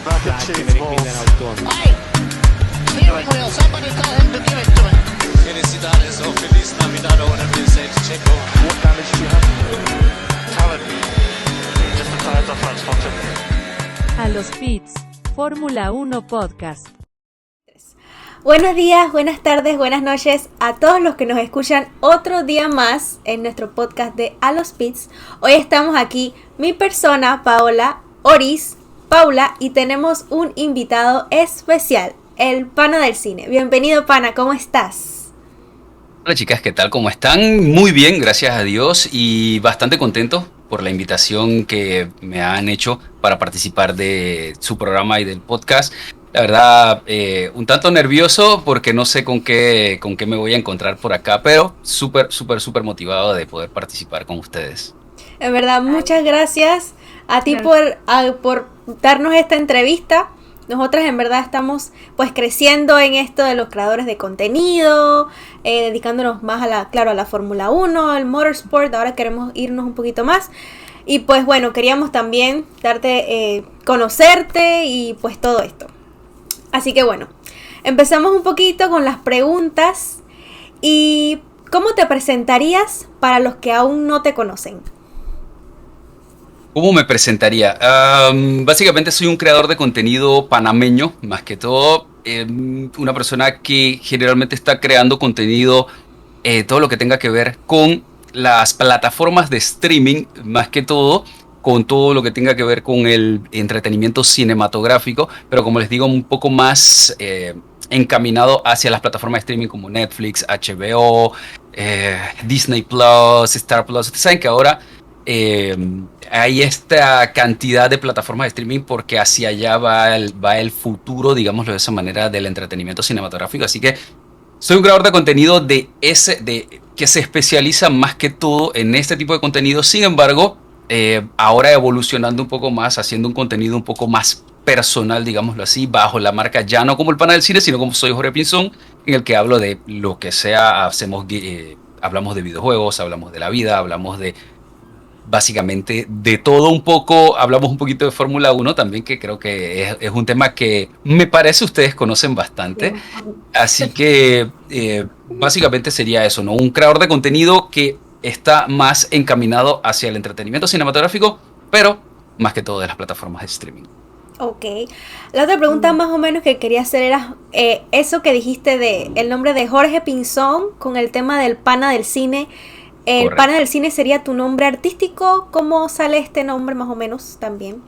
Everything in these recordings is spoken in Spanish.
Vladimir minden autónomo. Hey! Steering wheel, somebody tell him to give it to him. Felicidades o feliz Navidad o whatever you say to Checo. What damage do you have? Talent. Just the tires are front spotted. A los pits, Fórmula 1 Podcast. Buenos días, buenas tardes, buenas noches a todos los que nos escuchan otro día más en nuestro podcast de A los Pits. Hoy estamos aquí, mi persona, Paola, Oris, Paula, y tenemos un invitado especial, el Pana del Cine. Bienvenido, Pana, ¿cómo estás? Hola chicas, ¿qué tal? ¿Cómo están? Muy bien, gracias a Dios, y bastante contento por la invitación que me han hecho para participar de su programa y del podcast. La verdad, un tanto nervioso porque no sé con qué me voy a encontrar por acá, pero súper motivado de poder participar con ustedes. En verdad, muchas gracias a ti por darnos esta entrevista. Nosotras en verdad estamos pues creciendo en esto de los creadores de contenido, dedicándonos más a la Fórmula 1, al motorsport. Ahora queremos irnos un poquito más. Y pues bueno, queríamos también conocerte y pues todo esto. Así que bueno, empezamos un poquito con las preguntas. ¿Y cómo te presentarías para los que aún no te conocen? ¿Cómo me presentaría? Básicamente soy un creador de contenido panameño, más que todo. Una persona que generalmente está creando contenido, todo lo que tenga que ver con las plataformas de streaming, más que todo, con todo lo que tenga que ver con el entretenimiento cinematográfico, pero como les digo, un poco más encaminado hacia las plataformas de streaming como Netflix, HBO, Disney Plus, Star Plus. Ustedes saben que ahora hay esta cantidad de plataformas de streaming porque hacia allá va el futuro, digámoslo de esa manera, del entretenimiento cinematográfico. Así que soy un creador de contenido que se especializa más que todo en este tipo de contenido. Sin embargo, ahora evolucionando un poco más, haciendo un contenido un poco más personal, digámoslo así, bajo la marca ya no como el Pana del Cine, sino como Soy Jorge Pinzón, en el que hablo de lo que sea. Hablamos de videojuegos, hablamos de la vida, hablamos de básicamente de todo un poco. Hablamos un poquito de Fórmula 1 también, que creo que es un tema que me parece ustedes conocen bastante. Así que básicamente sería eso, ¿no? Un creador de contenido que está más encaminado hacia el entretenimiento cinematográfico, pero más que todo de las plataformas de streaming. Ok. La otra pregunta más o menos que quería hacer era eso que dijiste de el nombre de Jorge Pinzón con el tema del Pana del Cine. ¿El Correcto. Pana del Cine sería tu nombre artístico? ¿Cómo sale este nombre más o menos también?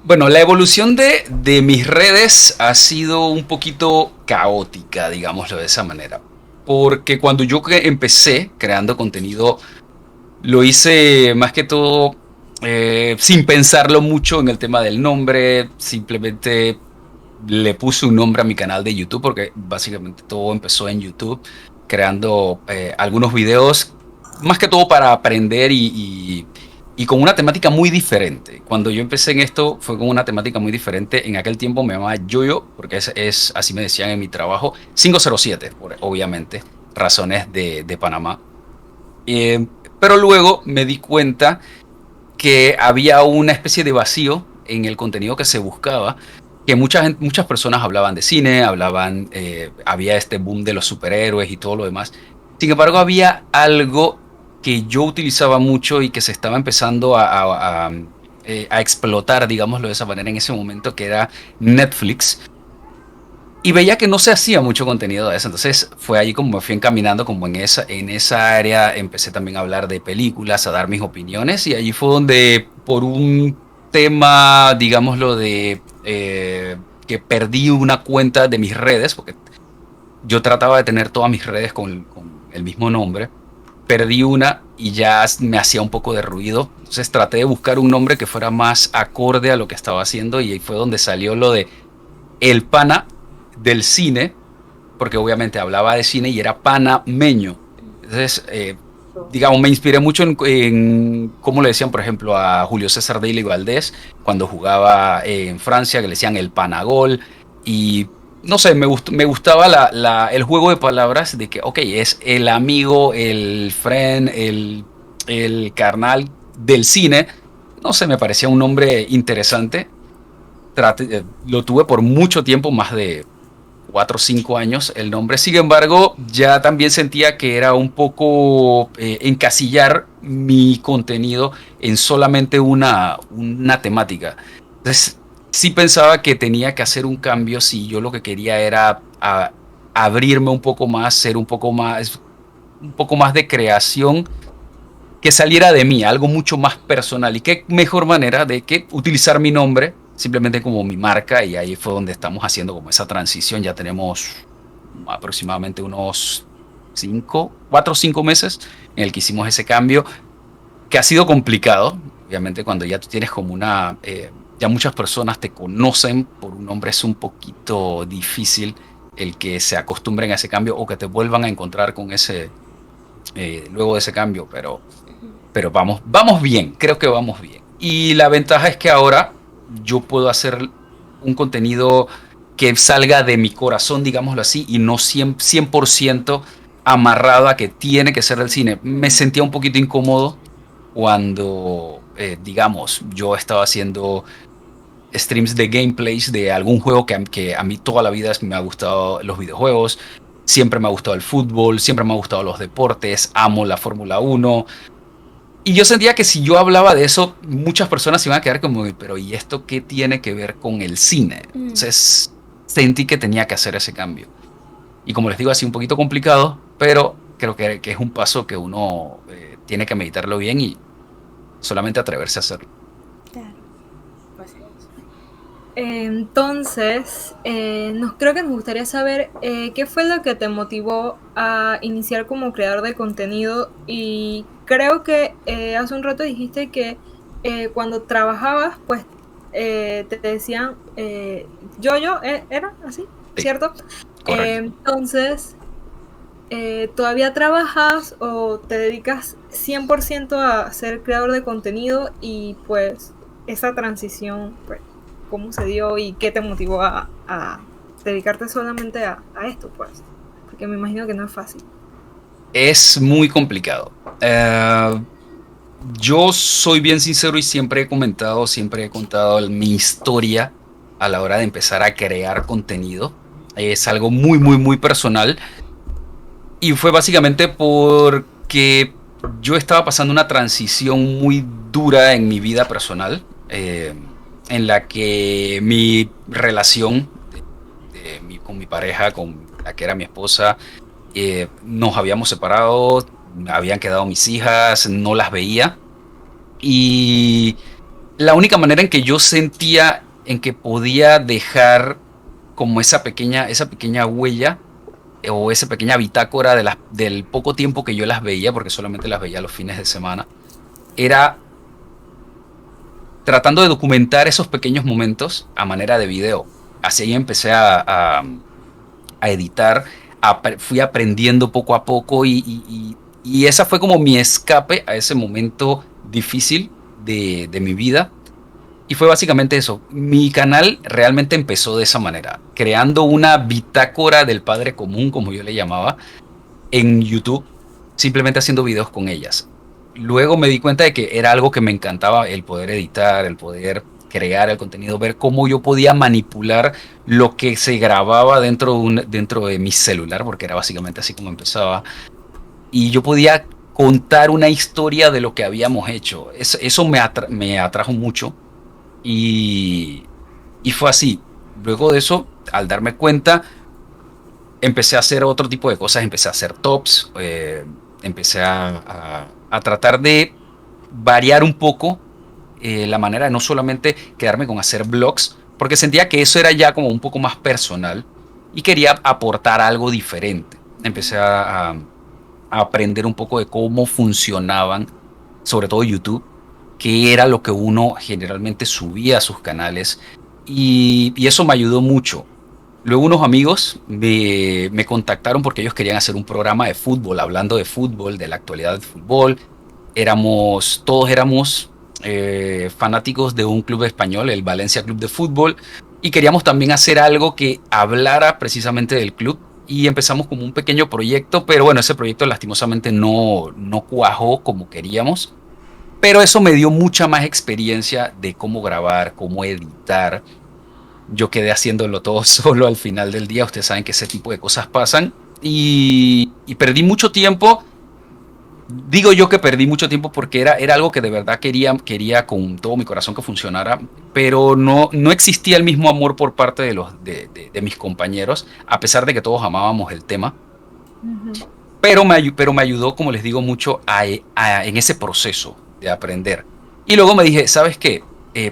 Bueno, la evolución de mis redes ha sido un poquito caótica, digámoslo de esa manera. Porque cuando yo empecé creando contenido, lo hice más que todo sin pensarlo mucho en el tema del nombre. Simplemente le puse un nombre a mi canal de YouTube porque básicamente todo empezó en YouTube, creando algunos videos, más que todo para aprender y con una temática muy diferente. Cuando yo empecé en esto fue con una temática muy diferente. En aquel tiempo me llamaba Yoyo, porque es así me decían en mi trabajo. 507, obviamente, razones de Panamá. Pero luego me di cuenta que había una especie de vacío en el contenido que se buscaba, que muchas personas hablaban de cine, había este boom de los superhéroes y todo lo demás. Sin embargo, había algo que yo utilizaba mucho y que se estaba empezando a explotar, digámoslo de esa manera, en ese momento, que era Netflix. Y veía que no se hacía mucho contenido de eso. Entonces fue ahí como me fui encaminando como en esa área. Empecé también a hablar de películas, a dar mis opiniones. Y allí fue donde, por un tema, digámoslo, que perdí una cuenta de mis redes, porque yo trataba de tener todas mis redes con el mismo nombre. Perdí una y ya me hacía un poco de ruido. Entonces traté de buscar un nombre que fuera más acorde a lo que estaba haciendo, y ahí fue donde salió lo de El Pana del Cine, porque obviamente hablaba de cine y era panameño. Entonces, digamos, me inspiré mucho en cómo le decían, por ejemplo, a Julio César Daily Valdés cuando jugaba en Francia, que le decían el Panagol. Y no sé, me gustaba el juego de palabras de que, ok, es el amigo, el friend, el carnal del cine. No sé, me parecía un nombre interesante. lo tuve por mucho tiempo, más de 4 o 5 años el nombre. Sin embargo, ya también sentía que era un poco encasillar mi contenido en solamente una temática. Entonces, sí pensaba que tenía que hacer un cambio si yo lo que quería era abrirme un poco más, ser un poco más de creación que saliera de mí, algo mucho más personal. Y qué mejor manera de que utilizar mi nombre simplemente como mi marca, y ahí fue donde estamos haciendo como esa transición. Ya tenemos aproximadamente unos 4 o 5 meses en el que hicimos ese cambio, que ha sido complicado. Obviamente cuando ya tú tienes como ya muchas personas te conocen por un nombre, es un poquito difícil el que se acostumbren a ese cambio o que te vuelvan a encontrar con ese luego de ese cambio, pero vamos bien, creo que vamos bien. Y la ventaja es que ahora yo puedo hacer un contenido que salga de mi corazón, digámoslo así, y no 100% amarrado a que tiene que ser del cine. Me sentía un poquito incómodo cuando, digamos, yo estaba haciendo streams de gameplays de algún juego que a mí toda la vida me ha gustado los videojuegos, siempre me ha gustado el fútbol, siempre me ha gustado los deportes, amo la Fórmula 1. Y yo sentía que si yo hablaba de eso, muchas personas se iban a quedar como, pero ¿y esto qué tiene que ver con el cine? Entonces sentí que tenía que hacer ese cambio. Y como les digo, ha sido un poquito complicado, pero creo que es un paso que uno tiene que meditarlo bien y solamente atreverse a hacerlo. Claro. Entonces, creo que nos gustaría saber qué fue lo que te motivó a iniciar como creador de contenido. Y creo que hace un rato dijiste que cuando trabajabas, pues te decían yo, ¿era así? Sí, ¿Cierto? correcto. Entonces, ¿todavía trabajas o te dedicas 100% a ser creador de contenido? Y pues esa transición, pues, ¿cómo se dio y qué te motivó a dedicarte solamente a esto, pues? Porque me imagino que no es fácil. Es muy complicado. Yo soy bien sincero y siempre he contado mi historia a la hora de empezar a crear contenido. Es algo muy, muy, muy personal. Y fue básicamente porque yo estaba pasando una transición muy dura en mi vida personal, en la que mi relación con mi pareja, con la que era mi esposa, nos habíamos separado, habían quedado mis hijas, no las veía. Y la única manera en que yo sentía en que podía dejar como esa pequeña huella o esa pequeña bitácora del poco tiempo que yo las veía, porque solamente las veía los fines de semana, era tratando de documentar esos pequeños momentos a manera de video. Así empecé a editar, fui aprendiendo poco a poco y esa fue como mi escape a ese momento difícil de mi vida. Y fue básicamente eso. Mi canal realmente empezó de esa manera, creando una bitácora del padre común, como yo le llamaba, en YouTube, simplemente haciendo videos con ellas. Luego me di cuenta de que era algo que me encantaba, el poder editar, el poder crear el contenido, ver cómo yo podía manipular lo que se grababa dentro de mi celular, porque era básicamente así como empezaba. Y yo podía contar una historia de lo que habíamos hecho. Eso me atrajo mucho. Y fue así. Luego de eso, al darme cuenta, empecé a hacer otro tipo de cosas. Empecé a hacer tops. Empecé a tratar de variar un poco la manera de no solamente quedarme con hacer vlogs, porque sentía que eso era ya como un poco más personal y quería aportar algo diferente. Empecé a aprender un poco de cómo funcionaban, sobre todo YouTube, qué era lo que uno generalmente subía a sus canales, y eso me ayudó mucho. Luego unos amigos me contactaron porque ellos querían hacer un programa de fútbol, hablando de fútbol, de la actualidad del fútbol. Todos éramos fanáticos de un club español, el Valencia Club de Fútbol, y queríamos también hacer algo que hablara precisamente del club. Y empezamos como un pequeño proyecto, pero bueno, ese proyecto lastimosamente no cuajó como queríamos. Pero eso me dio mucha más experiencia de cómo grabar, cómo editar. Yo quedé haciéndolo todo solo al final del día. Ustedes saben que ese tipo de cosas pasan. Y perdí mucho tiempo. Digo yo que perdí mucho tiempo porque era algo que de verdad quería con todo mi corazón que funcionara, pero no existía el mismo amor por parte de mis compañeros, a pesar de que todos amábamos el tema. Pero me ayudó, como les digo, mucho en ese proceso de aprender. Y luego me dije, ¿sabes qué?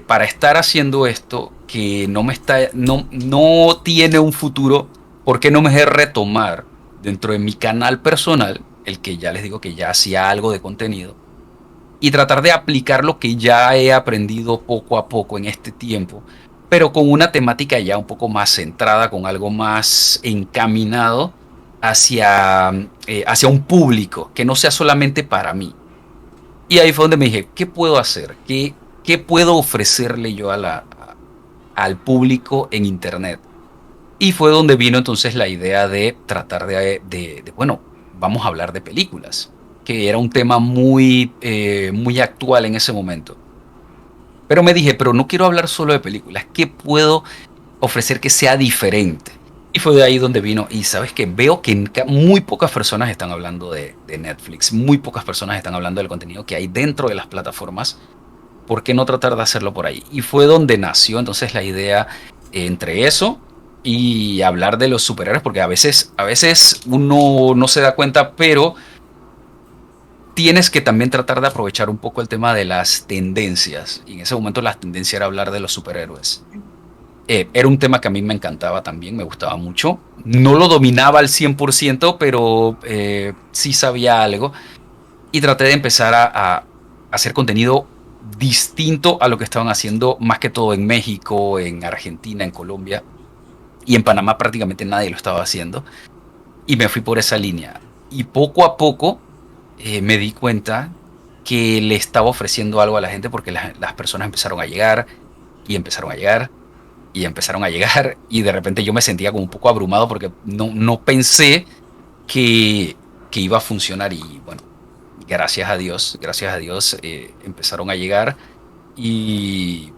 Para estar haciendo esto que no tiene un futuro, ¿por qué no me dejé retomar dentro de mi canal personal, el que ya les digo que ya hacía algo de contenido, y tratar de aplicar lo que ya he aprendido poco a poco en este tiempo, pero con una temática ya un poco más centrada, con algo más encaminado hacia un público, que no sea solamente para mí? Y ahí fue donde me dije, ¿qué puedo hacer? ¿Qué puedo ofrecerle yo al público en Internet? Y fue donde vino entonces la idea de tratar bueno, vamos a hablar de películas, que era un tema muy actual en ese momento. Pero me dije, pero no quiero hablar solo de películas, ¿qué puedo ofrecer que sea diferente? Y fue de ahí donde vino, y sabes que veo que muy pocas personas están hablando de Netflix, muy pocas personas están hablando del contenido que hay dentro de las plataformas. ¿Por qué no tratar de hacerlo por ahí? Y fue donde nació entonces la idea entre eso y hablar de los superhéroes, porque a veces uno no se da cuenta, pero tienes que también tratar de aprovechar un poco el tema de las tendencias. Y en ese momento la tendencia era hablar de los superhéroes. Era un tema que a mí me encantaba también, me gustaba mucho. No lo dominaba al 100%, pero sí sabía algo. Y traté de empezar a hacer contenido distinto a lo que estaban haciendo, más que todo en México, en Argentina, en Colombia. Y en Panamá prácticamente nadie lo estaba haciendo. Y me fui por esa línea. Y poco a poco me di cuenta que le estaba ofreciendo algo a la gente, porque las personas empezaron a llegar y empezaron a llegar y empezaron a llegar, y de repente yo me sentía como un poco abrumado porque no pensé que iba a funcionar. Y bueno, gracias a Dios empezaron a llegar, y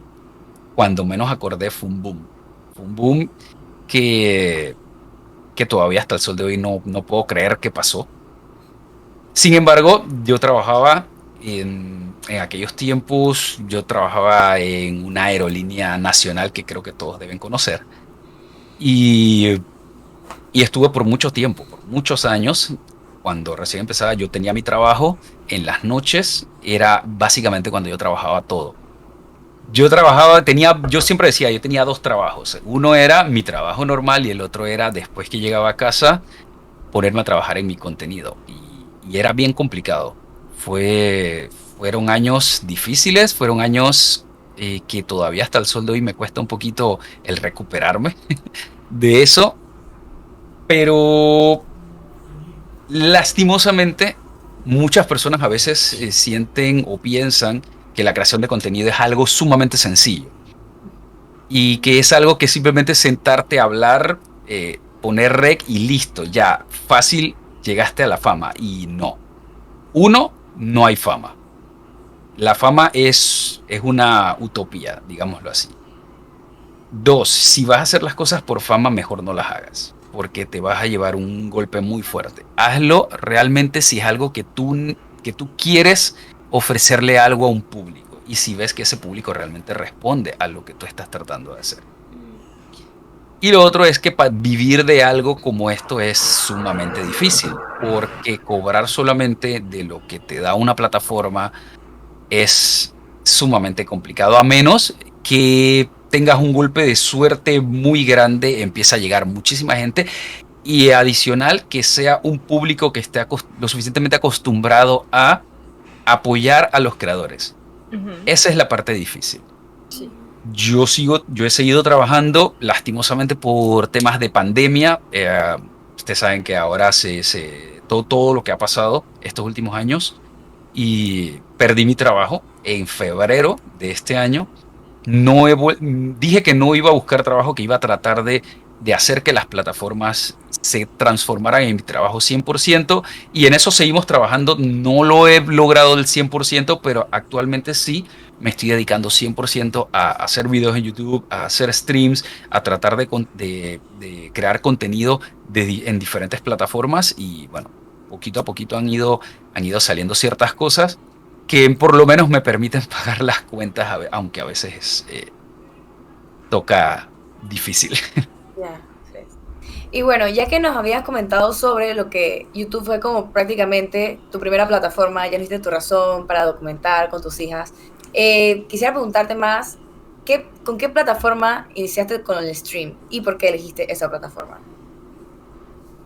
cuando menos acordé fue un boom que todavía hasta el sol de hoy no puedo creer que pasó. Sin embargo, yo trabajaba en aquellos tiempos, yo trabajaba en una aerolínea nacional que creo que todos deben conocer, y estuve por mucho tiempo, por muchos años. Cuando recién empezaba, yo tenía mi trabajo en las noches, era básicamente cuando yo trabajaba todo. Yo siempre decía, yo tenía dos trabajos. Uno era mi trabajo normal y el otro era, después que llegaba a casa, ponerme a trabajar en mi contenido. Y era bien complicado. Fueron años difíciles, fueron años que todavía hasta el sol de hoy me cuesta un poquito el recuperarme de eso. Pero lastimosamente, muchas personas a veces sienten o piensan que la creación de contenido es algo sumamente sencillo y que es algo que simplemente sentarte a hablar, poner rec y listo, ya, fácil, llegaste a la fama. Y no. Uno, no hay fama. La fama es una utopía, digámoslo así. Dos, si vas a hacer las cosas por fama, mejor no las hagas, porque te vas a llevar un golpe muy fuerte. Hazlo realmente si es algo que tú quieres ofrecerle algo a un público, y si ves que ese público realmente responde a lo que tú estás tratando de hacer. Y lo otro es que vivir de algo como esto es sumamente difícil, porque cobrar solamente de lo que te da una plataforma es sumamente complicado, a menos que tengas un golpe de suerte muy grande, empieza a llegar muchísima gente, y adicional que sea un público que esté lo suficientemente acostumbrado a apoyar a los creadores. Esa es la parte difícil. Sí. Yo he seguido trabajando, lastimosamente por temas de pandemia. Ustedes saben que ahora todo lo que ha pasado estos últimos años, y perdí mi trabajo en febrero de este año. Dije que no iba a buscar trabajo, que iba a tratar de de hacer que las plataformas se transformaran en mi trabajo 100%, y en eso seguimos trabajando. No lo he logrado del 100%, pero actualmente sí me estoy dedicando 100% a hacer videos en YouTube, a hacer streams, a tratar de crear contenido en diferentes plataformas, y bueno, poquito a poquito han ido saliendo ciertas cosas que por lo menos me permiten pagar las cuentas, aunque a veces toca difícil. Ya, sí. Y bueno, ya que nos habías comentado sobre lo que YouTube fue como prácticamente tu primera plataforma, ya viste tu razón para documentar con tus hijas, quisiera preguntarte más, ¿con qué plataforma iniciaste con el stream y por qué elegiste esa plataforma?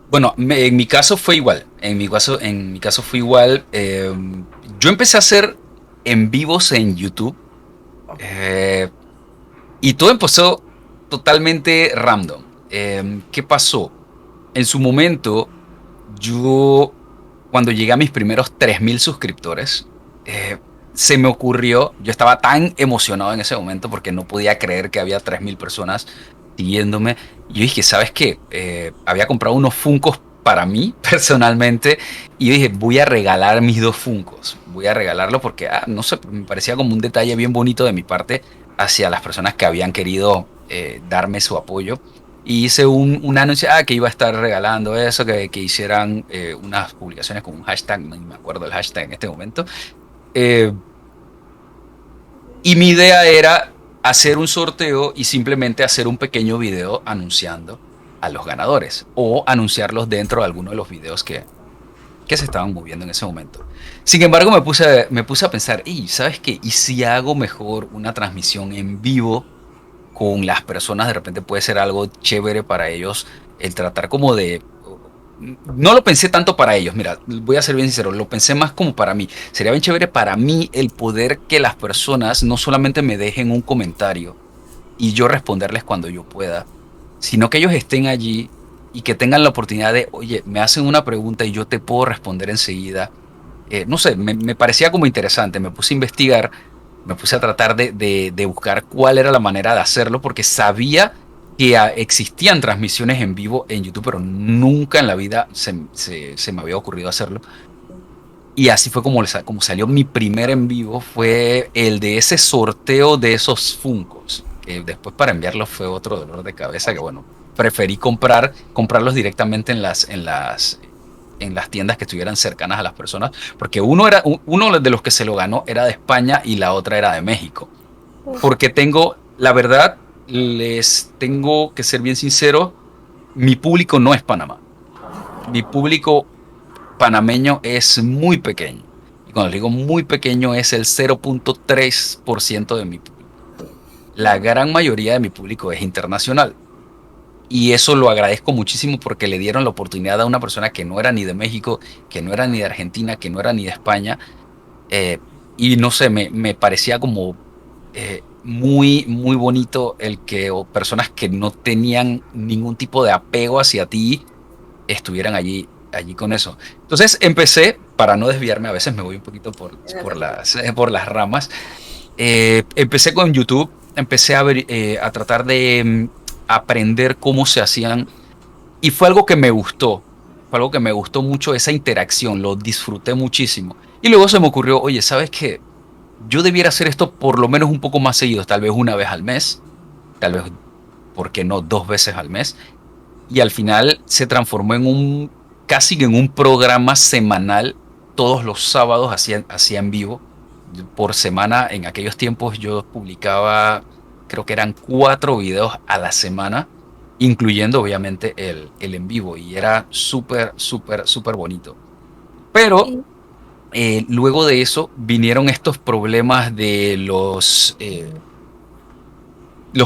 Bueno, en mi caso fue igual. En mi caso fue igual. Yo empecé a hacer en vivos en YouTube. Y todo empezó totalmente random. ¿Qué pasó? En su momento, cuando llegué a mis primeros 3.000 suscriptores, se me ocurrió, yo estaba tan emocionado en ese momento porque no podía creer que había 3.000 personas siguiéndome. Y yo dije, ¿sabes qué? Había comprado unos Funkos para mí personalmente, y yo dije, voy a regalar mis 2 Funkos. Voy a regalarlo porque, no sé, me parecía como un detalle bien bonito de mi parte hacia las personas que habían querido darme su apoyo. Y hice un anuncio que iba a estar regalando eso, que hicieran unas publicaciones con un hashtag, no me acuerdo el hashtag en este momento. Y mi idea era hacer un sorteo y simplemente hacer un pequeño video anunciando a los ganadores, o anunciarlos dentro de alguno de los videos que se estaban moviendo en ese momento. Sin embargo, me puse a pensar, ¿sabes qué? ¿Y si hago mejor una transmisión en vivo con las personas? De repente puede ser algo chévere para ellos, el tratar como de... No lo pensé tanto para ellos, mira, voy a ser bien sincero, lo pensé más como para mí. Sería bien chévere para mí el poder que las personas no solamente me dejen un comentario y yo responderles cuando yo pueda, sino que ellos estén allí y que tengan la oportunidad de, oye, me hacen una pregunta y yo te puedo responder enseguida. No sé, me parecía como interesante. Me puse a investigar, me puse a tratar de buscar cuál era la manera de hacerlo, porque sabía que existían transmisiones en vivo en YouTube, pero nunca en la vida se me había ocurrido hacerlo. Y así fue como salió mi primer en vivo, fue el de ese sorteo de esos Funkos. Después para enviarlos fue otro dolor de cabeza, que bueno, preferí comprarlos directamente en las tiendas que estuvieran cercanas a las personas, porque uno de los que se lo ganó era de España y la otra era de México. Porque la verdad, les tengo que ser bien sincero, mi público no es Panamá. Mi público panameño es muy pequeño. Y cuando digo muy pequeño, es el 0.3% de mi público. La gran mayoría de mi público es internacional. Y eso lo agradezco muchísimo, porque le dieron la oportunidad a una persona que no era ni de México, que no era ni de Argentina, que no era ni de España. Y no sé, me parecía como muy, muy bonito el que personas que no tenían ningún tipo de apego hacia ti estuvieran allí con eso. Entonces empecé, para no desviarme, a veces me voy un poquito por las ramas. Empecé con YouTube, empecé a tratar de aprender cómo se hacían, y fue algo que me gustó mucho, esa interacción, lo disfruté muchísimo. Y luego se me ocurrió, oye, ¿sabes qué? Yo debiera hacer esto por lo menos un poco más seguido, tal vez una vez al mes, tal vez, ¿por qué no 2 veces al mes? Y al final se transformó casi en un programa semanal. Todos los sábados hacía en vivo por semana. En aquellos tiempos yo publicaba, creo que eran 4 videos a la semana, incluyendo obviamente el en vivo, y era súper, súper, súper bonito. Pero luego de eso vinieron estos problemas de los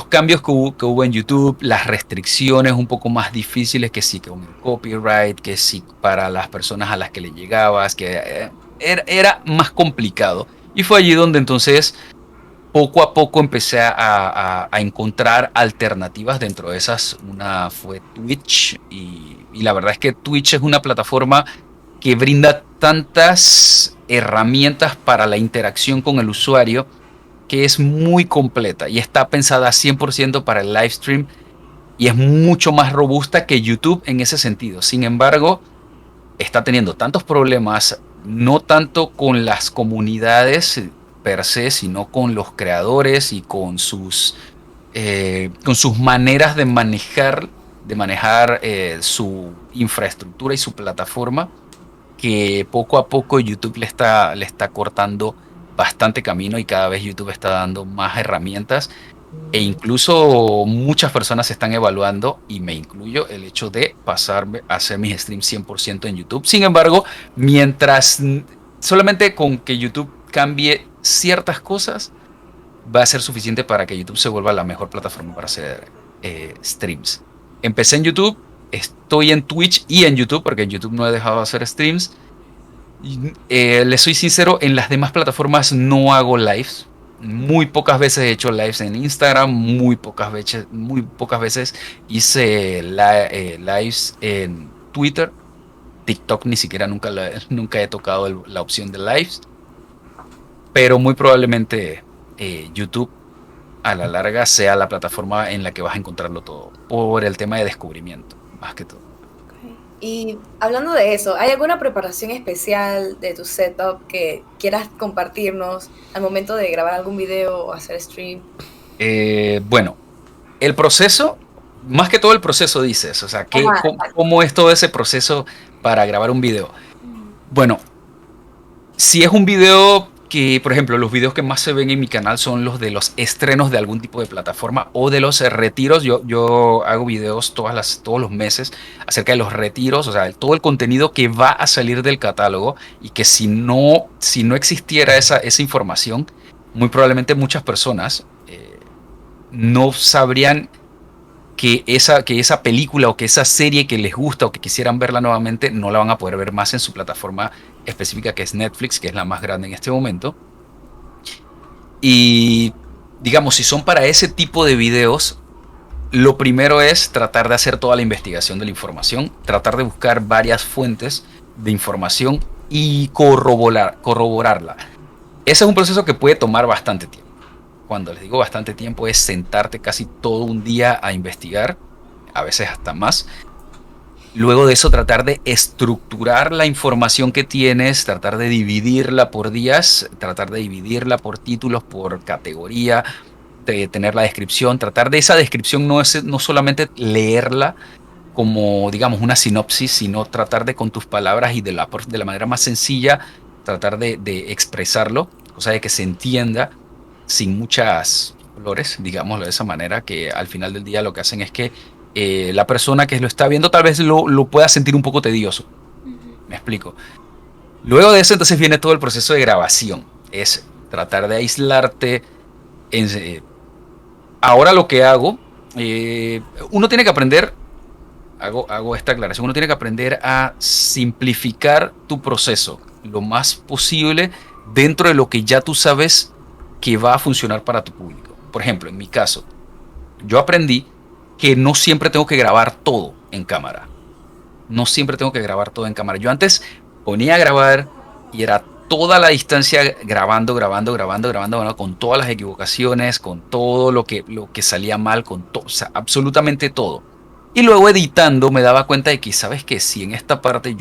cambios que hubo en YouTube, las restricciones un poco más difíciles, que sí, con el copyright, que sí para las personas a las que le llegabas, que era más complicado. Y fue allí donde entonces poco a poco empecé a encontrar alternativas. Dentro de esas, una fue Twitch, y la verdad es que Twitch es una plataforma que brinda tantas herramientas para la interacción con el usuario, que es muy completa y está pensada 100% para el live stream. y es mucho más robusta que YouTube en ese sentido. Sin embargo, está teniendo tantos problemas, no tanto con las comunidades per se, sino con los creadores y con sus maneras de manejar su infraestructura y su plataforma, que poco a poco YouTube le está cortando bastante camino y cada vez YouTube está dando más herramientas e incluso muchas personas están evaluando, y me incluyo, el hecho de pasarme a hacer mis streams 100% en YouTube. Sin embargo, mientras solamente con que YouTube cambie ciertas cosas, va a ser suficiente para que YouTube se vuelva la mejor plataforma para hacer streams. Empecé en YouTube, estoy en Twitch y en YouTube, porque en YouTube no he dejado de hacer streams. Les soy sincero, en las demás plataformas no hago lives. Muy pocas veces he hecho lives en Instagram, muy pocas veces hice lives en Twitter. TikTok ni siquiera nunca he tocado la opción de lives. Pero muy probablemente YouTube a la larga sea la plataforma en la que vas a encontrarlo todo, por el tema de descubrimiento, más que todo. Y hablando de eso, ¿hay alguna preparación especial de tu setup que quieras compartirnos al momento de grabar algún video o hacer stream? Bueno, el proceso, más que todo el proceso dices, o sea, ¿cómo es todo ese proceso para grabar un video? Bueno, si es un video que, por ejemplo, los videos que más se ven en mi canal son los de los estrenos de algún tipo de plataforma o de los retiros. Yo hago videos todos los meses acerca de los retiros, o sea, todo el contenido que va a salir del catálogo, y que si no existiera esa información, muy probablemente muchas personas no sabrían que esa película o que esa serie que les gusta o que quisieran verla nuevamente no la van a poder ver más en su plataforma específica, que es Netflix, que es la más grande en este momento. Y digamos, si son para ese tipo de videos, lo primero es tratar de hacer toda la investigación de la información, tratar de buscar varias fuentes de información y corroborarla. Ese es un proceso que puede tomar bastante tiempo. Cuando les digo bastante tiempo, es sentarte casi todo un día a investigar, a veces hasta más. Luego de eso, tratar de estructurar la información que tienes, tratar de dividirla por días, tratar de dividirla por títulos, por categoría, de tener la descripción, tratar de esa descripción no solamente leerla como, digamos, una sinopsis, sino tratar de, con tus palabras y de la manera más sencilla, tratar de expresarlo, cosa de que se entienda, sin muchas flores, digámoslo de esa manera, que al final del día lo que hacen es que la persona que lo está viendo tal vez lo pueda sentir un poco tedioso. Me explico. Luego de eso, entonces viene todo el proceso de grabación. Es tratar de aislarte. Ahora lo que hago, uno tiene que aprender, hago esta aclaración, uno tiene que aprender a simplificar tu proceso lo más posible dentro de lo que ya tú sabes que va a funcionar para tu público. Por ejemplo, en mi caso, yo aprendí que no siempre tengo que grabar todo en cámara. No siempre tengo que grabar todo en cámara. Yo antes ponía a grabar y era toda la distancia grabando, con todas las equivocaciones, con todo lo que salía mal, o sea, absolutamente todo. Y luego editando me daba cuenta de que, ¿sabes qué? Si en esta parte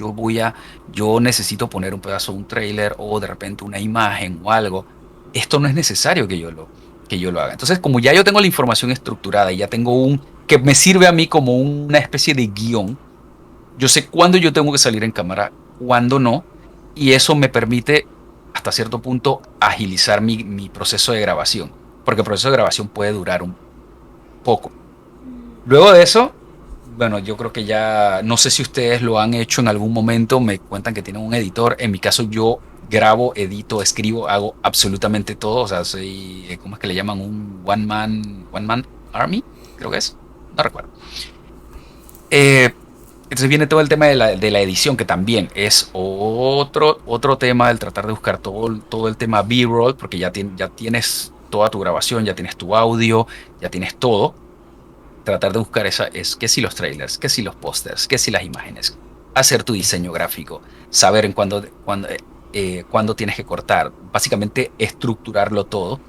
yo necesito poner un pedazo de un trailer o de repente una imagen o algo, esto no es necesario que yo lo haga. Entonces, como ya yo tengo la información estructurada y ya tengo que me sirve a mí como una especie de guión, yo sé cuándo yo tengo que salir en cámara, cuándo no, y eso me permite hasta cierto punto agilizar mi proceso de grabación, porque el proceso de grabación puede durar un poco. Luego de eso, bueno, yo creo que ya, no sé si ustedes lo han hecho en algún momento, me cuentan que tienen un editor. En mi caso, yo grabo, edito, escribo, hago absolutamente todo. O sea, soy, ¿cómo es que le llaman? Un one man army, creo que es, no recuerdo. Entonces viene todo el tema de la edición, que también es otro tema, el tratar de buscar todo el tema B-roll, porque ya tienes toda tu grabación, ya tienes tu audio, ya tienes todo. Tratar de buscar que si los trailers, que si los pósters, que si las imágenes, hacer tu diseño gráfico, saber en cuándo tienes que cortar, básicamente estructurarlo todo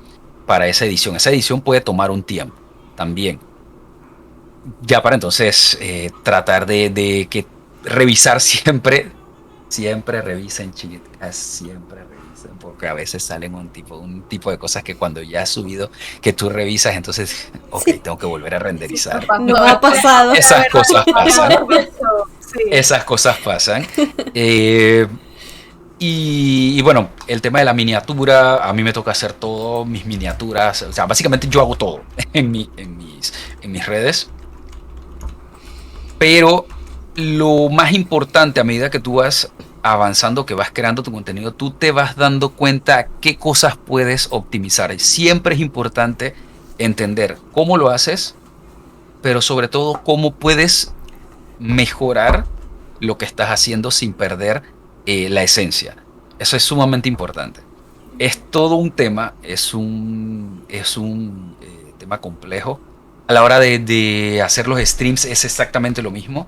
para esa edición. Esa edición puede tomar un tiempo también. ya para entonces tratar de que revisar siempre, siempre revisen chicas, siempre revisen, porque a veces salen un tipo de cosas que cuando ya has subido, que tú revisas, entonces, ok, tengo que volver a renderizar. No ha pasado. Esas cosas pasan. Sí. Esas cosas pasan. Y bueno, el tema de la miniatura, a mí me toca hacer todo, mis miniaturas, o sea, básicamente yo hago todo en mis redes. Pero lo más importante, a medida que tú vas avanzando, que vas creando tu contenido, tú te vas dando cuenta qué cosas puedes optimizar. Siempre es importante entender cómo lo haces, pero sobre todo cómo puedes mejorar lo que estás haciendo sin perder la esencia. Eso es sumamente importante. Es todo un tema, es un tema complejo. A la hora de hacer los streams es exactamente lo mismo,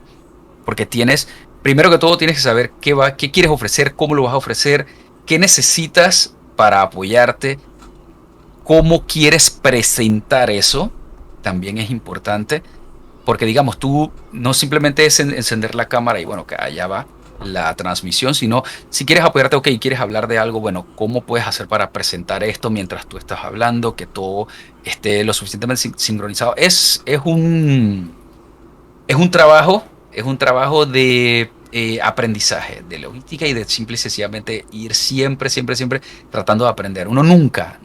porque primero que todo tienes que saber qué quieres ofrecer, cómo lo vas a ofrecer, qué necesitas para apoyarte, cómo quieres presentar eso, también es importante, porque digamos, tú no simplemente es encender la cámara y bueno, que allá va la transmisión, sino si quieres apoyarte, ok, quieres hablar de algo, bueno, ¿cómo puedes hacer para presentar esto mientras tú estás hablando, que todo esté lo suficientemente sincronizado? Es un trabajo de aprendizaje, de logística y de simple y sencillamente ir siempre tratando de aprender. Uno nunca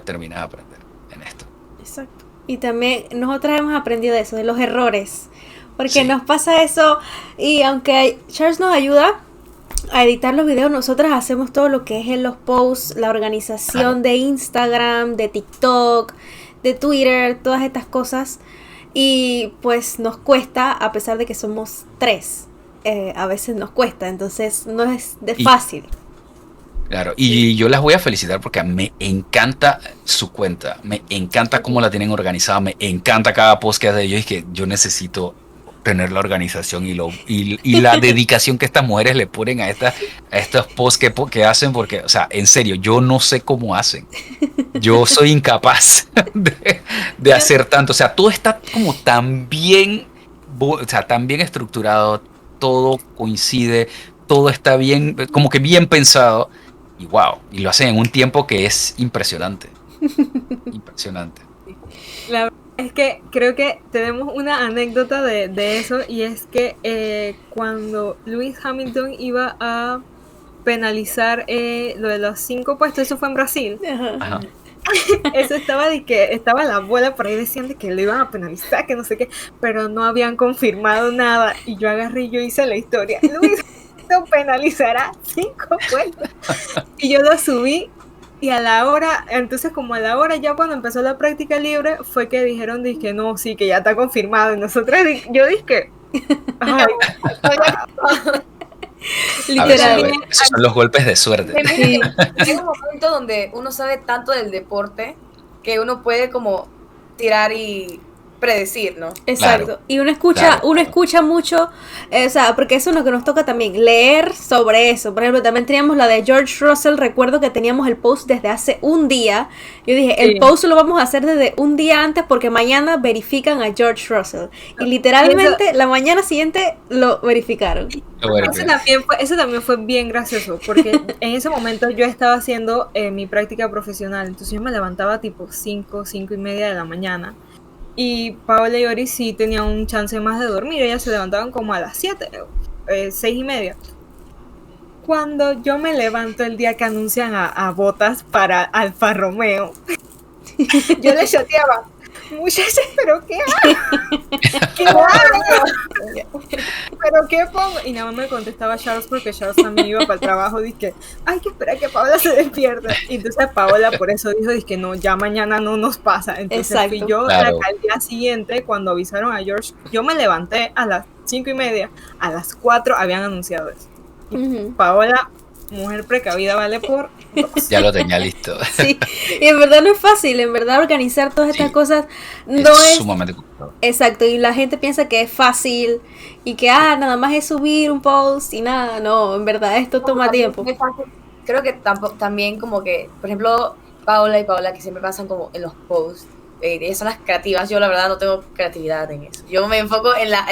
termina de aprender en esto. Exacto. Y también nosotras hemos aprendido de eso, de los errores. Porque Sí. nos pasa eso y aunque Charles nos ayuda a editar los videos, nosotras hacemos todo lo que es en los posts, la organización de Instagram, de TikTok, de Twitter, todas estas cosas. Y pues nos cuesta, a pesar de que somos 3, a veces nos cuesta, entonces no es fácil. Claro, y yo las voy a felicitar porque me encanta su cuenta, me encanta cómo la tienen organizada, me encanta cada post que hace de ellos y que yo necesito tener la organización y la dedicación que estas mujeres le ponen a estos posts que hacen, porque, o sea, en serio, yo no sé cómo hacen. Yo soy incapaz de hacer tanto. O sea, todo está como tan bien, tan bien estructurado, todo coincide, todo está bien, como que bien pensado. Y wow, y lo hacen en un tiempo que es impresionante. Impresionante. La verdad es que creo que tenemos una anécdota de eso, y es que cuando Lewis Hamilton iba a penalizar lo de los 5 puestos, eso fue en Brasil. Ajá. Eso estaba la bola por ahí, decían de que lo iban a penalizar, que no sé qué, pero no habían confirmado nada, y yo agarré y yo hice la historia. Lewis Hamilton penalizará 5 puestos, y yo lo subí. Y a la hora, entonces como a la hora ya cuando empezó la práctica libre, fue que dijeron que no, sí, que ya está confirmado. Y nosotros, yo dije, ay, Literalmente. Esos son los golpes de suerte. Sí. Hay un momento donde uno sabe tanto del deporte que uno puede como tirar y predecir, ¿no? Exacto. Claro. Y uno escucha Claro. mucho, o sea, porque eso es lo que nos toca también, leer sobre eso. Por ejemplo, también teníamos la de George Russell, recuerdo que teníamos el post desde hace un día. Yo dije, el post lo vamos a hacer desde un día antes porque mañana verifican a George Russell. Y literalmente la mañana siguiente lo verificaron. Eso también fue bien gracioso, porque en ese momento yo estaba haciendo mi práctica profesional, entonces yo me levantaba tipo 5:30 de la mañana. Y Paola y Ori sí tenían un chance más de dormir, ellas se levantaban como a las 7, 6:30. Cuando yo me levanto el día que anuncian a Bottas para Alfa Romeo, yo le chateaba, muchachos, ¿pero qué hago? ¿Qué hago? ¿Pero qué pongo? Y nada más me contestaba Charles, porque Charles también iba para el trabajo. Dije, hay que esperar que Paola se despierte. Y entonces Paola por eso dijo, dije, no, ya mañana no nos pasa. Entonces fui yo Claro. al día siguiente, cuando avisaron a George, yo me levanté a las 5:30, a las 4 habían anunciado eso. Y Paola, mujer precavida, vale por 2. Ya lo tenía listo. Sí, y en verdad no es fácil, en verdad organizar todas estas Sí. cosas no Es es sumamente complicado. exacto, y la gente piensa que es fácil y que nada más es subir un post y nada, no, en verdad esto toma tiempo. Muy fácil. Creo que también como que, por ejemplo, Paola y Paola, que siempre pasan como en los posts, ellas son las creativas. Yo la verdad no tengo creatividad en eso. Yo me enfoco en las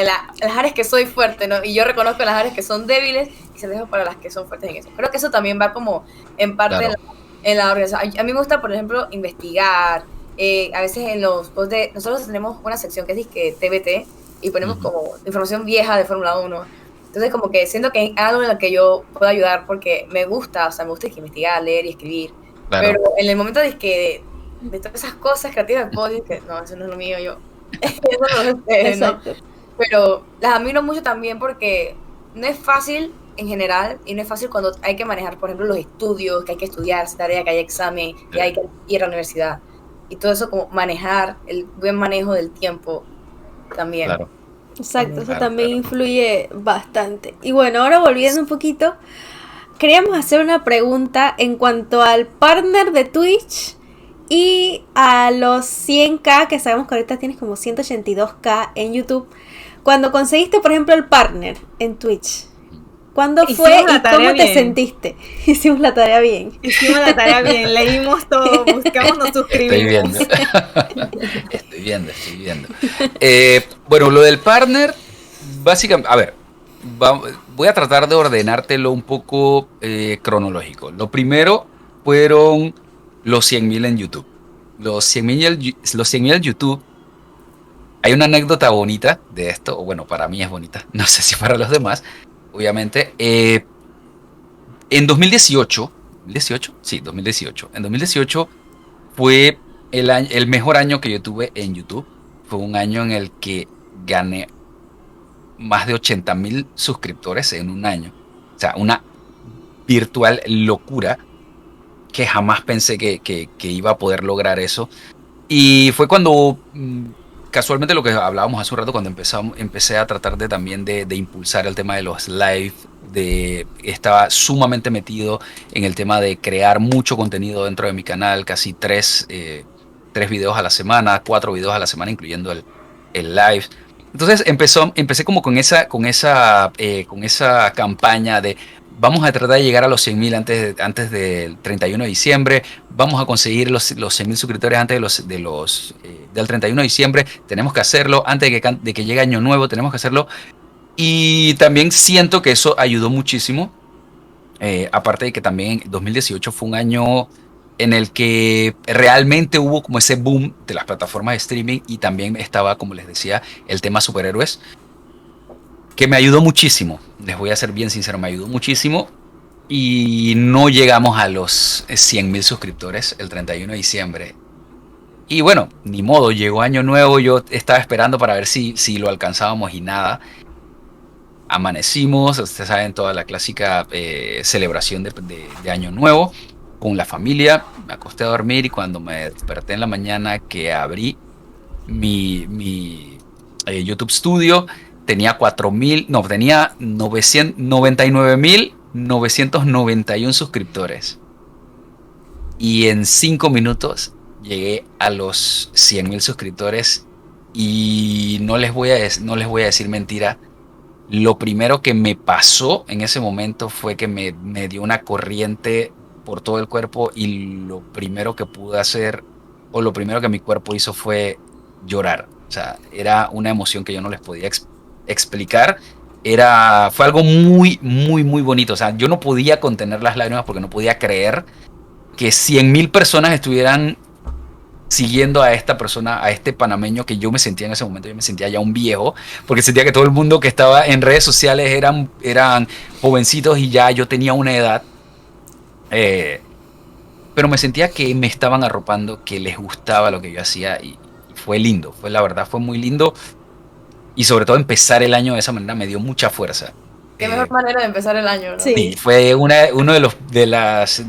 áreas que soy fuerte, ¿no? Y yo reconozco las áreas que son débiles y se dejo para las que son fuertes en eso. Creo que eso también va como en parte Claro. en la organización. A mí me gusta, por ejemplo, investigar. A veces en los posts de... Nosotros tenemos una sección que es disque TBT y ponemos como información vieja de Fórmula 1. Entonces como que siento que es algo en lo que yo puedo ayudar porque me gusta, o sea, me gusta investigar, leer y escribir. Claro. Pero en el momento de todas esas cosas creativas, puedo decir que no, eso no es lo mío, yo. Eso no lo sé, ¿no? Exacto. Pero las admiro mucho también porque no es fácil en general y no es fácil cuando hay que manejar, por ejemplo, los estudios, que hay que estudiar, esa tarea, que hay examen, que hay que ir a la universidad. Y todo eso como manejar, el buen manejo del tiempo también. Claro. Exacto, eso Claro, también claro. influye bastante. Y bueno, ahora volviendo un poquito, queríamos hacer una pregunta en cuanto al partner de Twitch y a los 100K, que sabemos que ahorita tienes como 182K en YouTube. Cuando conseguiste, por ejemplo, el partner en Twitch, ¿cuándo Hicimos fue la y tarea cómo te bien. sentiste? Hicimos la tarea bien. Hicimos la tarea bien, leímos todo, buscamos, nos Estoy suscribimos. viendo. Estoy viendo. Bueno, lo del partner, básicamente, a ver, voy a tratar de ordenártelo un poco cronológico. Lo primero fueron los 100.000 en YouTube. Los 100.000 en YouTube. Hay una anécdota bonita de esto, o bueno, para mí es bonita, no sé si para los demás, obviamente. En 2018, ¿2018? Sí, 2018. En 2018 fue el mejor año que yo tuve en YouTube. Fue un año en el que gané más de 80.000 suscriptores en un año. O sea, una virtual locura que jamás pensé que iba a poder lograr eso. Y fue cuando, casualmente lo que hablábamos hace un rato, cuando empecé a tratar también de impulsar el tema de los live, estaba sumamente metido en el tema de crear mucho contenido dentro de mi canal, casi tres videos a la semana, 4 videos a la semana, incluyendo el live. Entonces empecé como con esa campaña de vamos a tratar de llegar a los 100.000 antes del 31 de diciembre, vamos a conseguir los 100.000 suscriptores antes del 31 de diciembre, tenemos que hacerlo, antes de que llegue Año Nuevo, tenemos que hacerlo. Y también siento que eso ayudó muchísimo, aparte de que también 2018 fue un año en el que realmente hubo como ese boom de las plataformas de streaming y también estaba, como les decía, el tema superhéroes, que me ayudó muchísimo. Les voy a ser bien sincero, me ayudó muchísimo y no llegamos a los 100.000 suscriptores el 31 de diciembre. Y bueno, ni modo, llegó Año Nuevo, yo estaba esperando para ver si lo alcanzábamos y nada. Amanecimos, ustedes saben, toda la clásica celebración de Año Nuevo con la familia. Me acosté a dormir y cuando me desperté en la mañana que abrí mi YouTube Studio, tenía 99.991 suscriptores. Y en 5 minutos llegué a los 100.000 suscriptores. Y no les voy a decir mentira. Lo primero que me pasó en ese momento fue que me dio una corriente por todo el cuerpo. Y lo primero que pude hacer, o lo primero que mi cuerpo hizo, fue llorar. O sea, era una emoción que yo no les podía explicar. Fue algo muy, muy, muy bonito. O sea, yo no podía contener las lágrimas porque no podía creer que 100.000 personas estuvieran siguiendo a esta persona, a este panameño que yo me sentía en ese momento. Yo me sentía ya un viejo, porque sentía que todo el mundo que estaba en redes sociales eran jovencitos y ya yo tenía una edad. Pero me sentía que me estaban arropando, que les gustaba lo que yo hacía y fue lindo. La verdad fue muy lindo. Y sobre todo empezar el año de esa manera me dio mucha fuerza. Qué mejor manera de empezar el año, ¿no? Sí. Sí, fue uno de las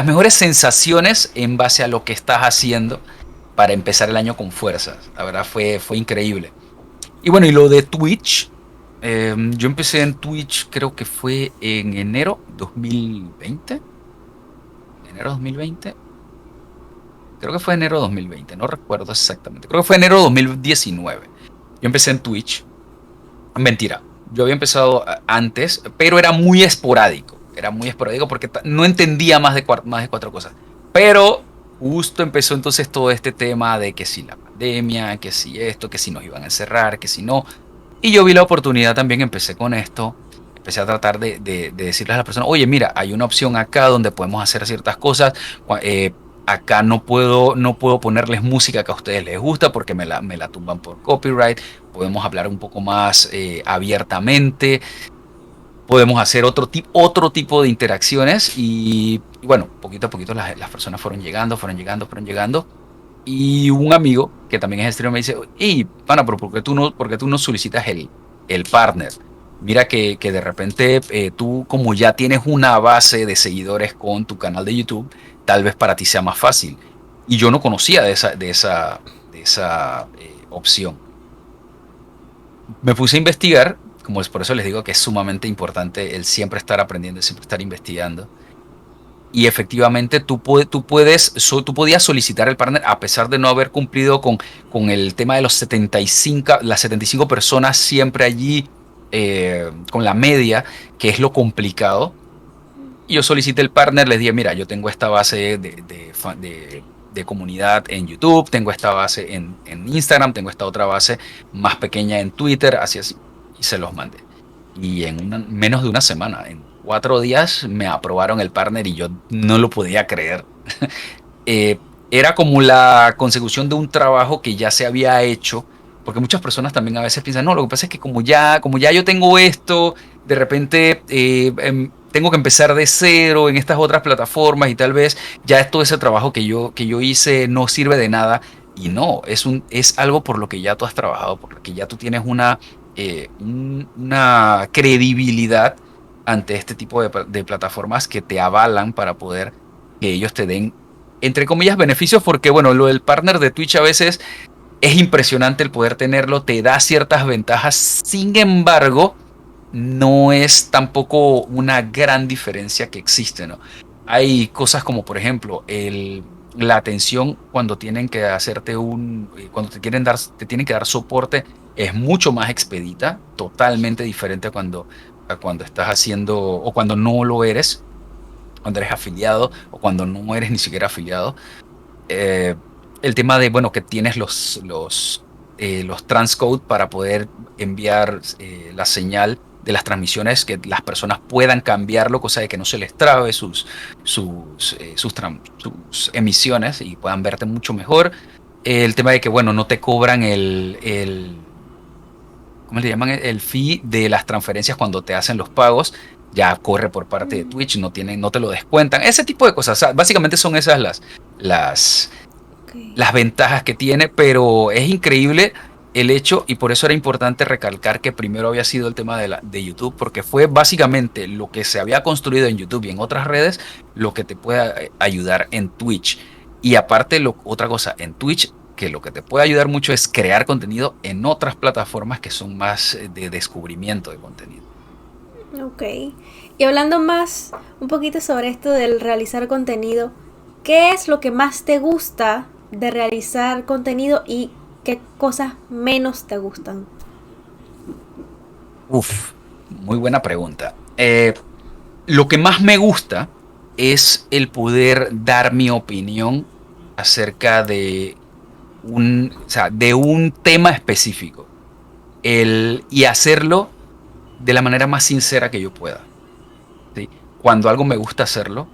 mejores sensaciones en base a lo que estás haciendo para empezar el año con fuerza. La verdad fue increíble. Y bueno, y lo de Twitch, yo empecé en Twitch, creo que fue en enero 2020. ¿Enero 2020? Creo que fue enero 2020, no recuerdo exactamente. Creo que fue enero 2019. Yo empecé en Twitch. Mentira, yo había empezado antes, pero era muy esporádico. Era muy esporádico porque no entendía más de 4 cosas. Pero justo empezó entonces todo este tema de que si la pandemia, que si esto, que si nos iban a encerrar, que si no. Y yo vi la oportunidad también, empecé con esto, empecé a tratar de decirles a las personas, oye, mira, hay una opción acá donde podemos hacer ciertas cosas. Acá no puedo ponerles música que a ustedes les gusta porque me la tumban por copyright. Podemos hablar un poco más abiertamente. Podemos hacer otro tipo de interacciones y bueno, poquito a poquito las personas fueron llegando. Y un amigo que también es streamer me dice, hey, pana, pero ¿por qué tú no solicitas el partner? Mira que de repente tú como ya tienes una base de seguidores con tu canal de YouTube, tal vez para ti sea más fácil. Y yo no conocía de esa opción. Me puse a investigar, como es por eso les digo que es sumamente importante el siempre estar aprendiendo, siempre estar investigando. Y efectivamente tú podías solicitar el partner a pesar de no haber cumplido con el tema de las 75 personas siempre allí, con la media, que es lo complicado. Y yo solicité el partner, les dije, mira, yo tengo esta base de comunidad en YouTube, tengo esta base en Instagram, tengo esta otra base más pequeña en Twitter, así, y se los mandé. Y en menos de una semana, en 4 días, me aprobaron el partner y yo no lo podía creer. Era como la consecución de un trabajo que ya se había hecho, porque muchas personas también a veces piensan, no, lo que pasa es que como ya yo tengo esto, de repente tengo que empezar de cero en estas otras plataformas y tal vez ya todo ese trabajo que yo hice no sirve de nada. Y no, es algo por lo que ya tú has trabajado, por lo que ya tú tienes una credibilidad ante este tipo de plataformas que te avalan para poder que ellos te den, entre comillas, beneficios, porque bueno, lo del partner de Twitch a veces es impresionante el poder tenerlo, te da ciertas ventajas, sin embargo, no es tampoco una gran diferencia que existe, ¿no? Hay cosas como, por ejemplo, la atención cuando tienen que hacerte cuando te tienen que dar soporte es mucho más expedita, totalmente diferente a cuando estás haciendo o cuando no lo eres, cuando eres afiliado o cuando no eres ni siquiera afiliado. El tema de, bueno, que tienes los transcode para poder enviar la señal de las transmisiones, que las personas puedan cambiarlo, cosa de que no se les trabe sus emisiones y puedan verte mucho mejor. El tema de que, bueno, no te cobran ¿cómo le llaman? El fee de las transferencias cuando te hacen los pagos. Ya corre por parte de Twitch, no te lo descuentan. Ese tipo de cosas. O sea, básicamente son esas las ventajas que tiene, pero es increíble el hecho, y por eso era importante recalcar que primero había sido el tema de YouTube, porque fue básicamente lo que se había construido en YouTube y en otras redes lo que te puede ayudar en Twitch. Y aparte, otra cosa, en Twitch, que lo que te puede ayudar mucho es crear contenido en otras plataformas que son más de descubrimiento de contenido. Ok. Y hablando más un poquito sobre esto del realizar contenido, ¿qué es lo que más te gusta de realizar contenido y qué cosas menos te gustan? Muy buena pregunta. Lo que más me gusta es el poder dar mi opinión acerca de un tema específico. Y hacerlo de la manera más sincera que yo pueda. ¿Sí? Cuando algo me gusta hacerlo,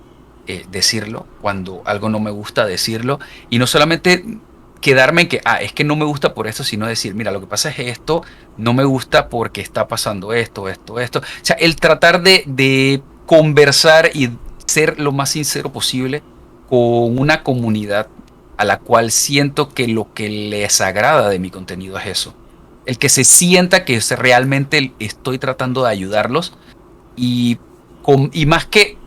decirlo. Cuando algo no me gusta, decirlo. Y no solamente quedarme en que, es que no me gusta por esto, sino decir, mira, lo que pasa es que esto no me gusta porque está pasando esto. O sea, el tratar de conversar y ser lo más sincero posible con una comunidad a la cual siento que lo que les agrada de mi contenido es eso. El que se sienta que realmente estoy tratando de ayudarlos y más que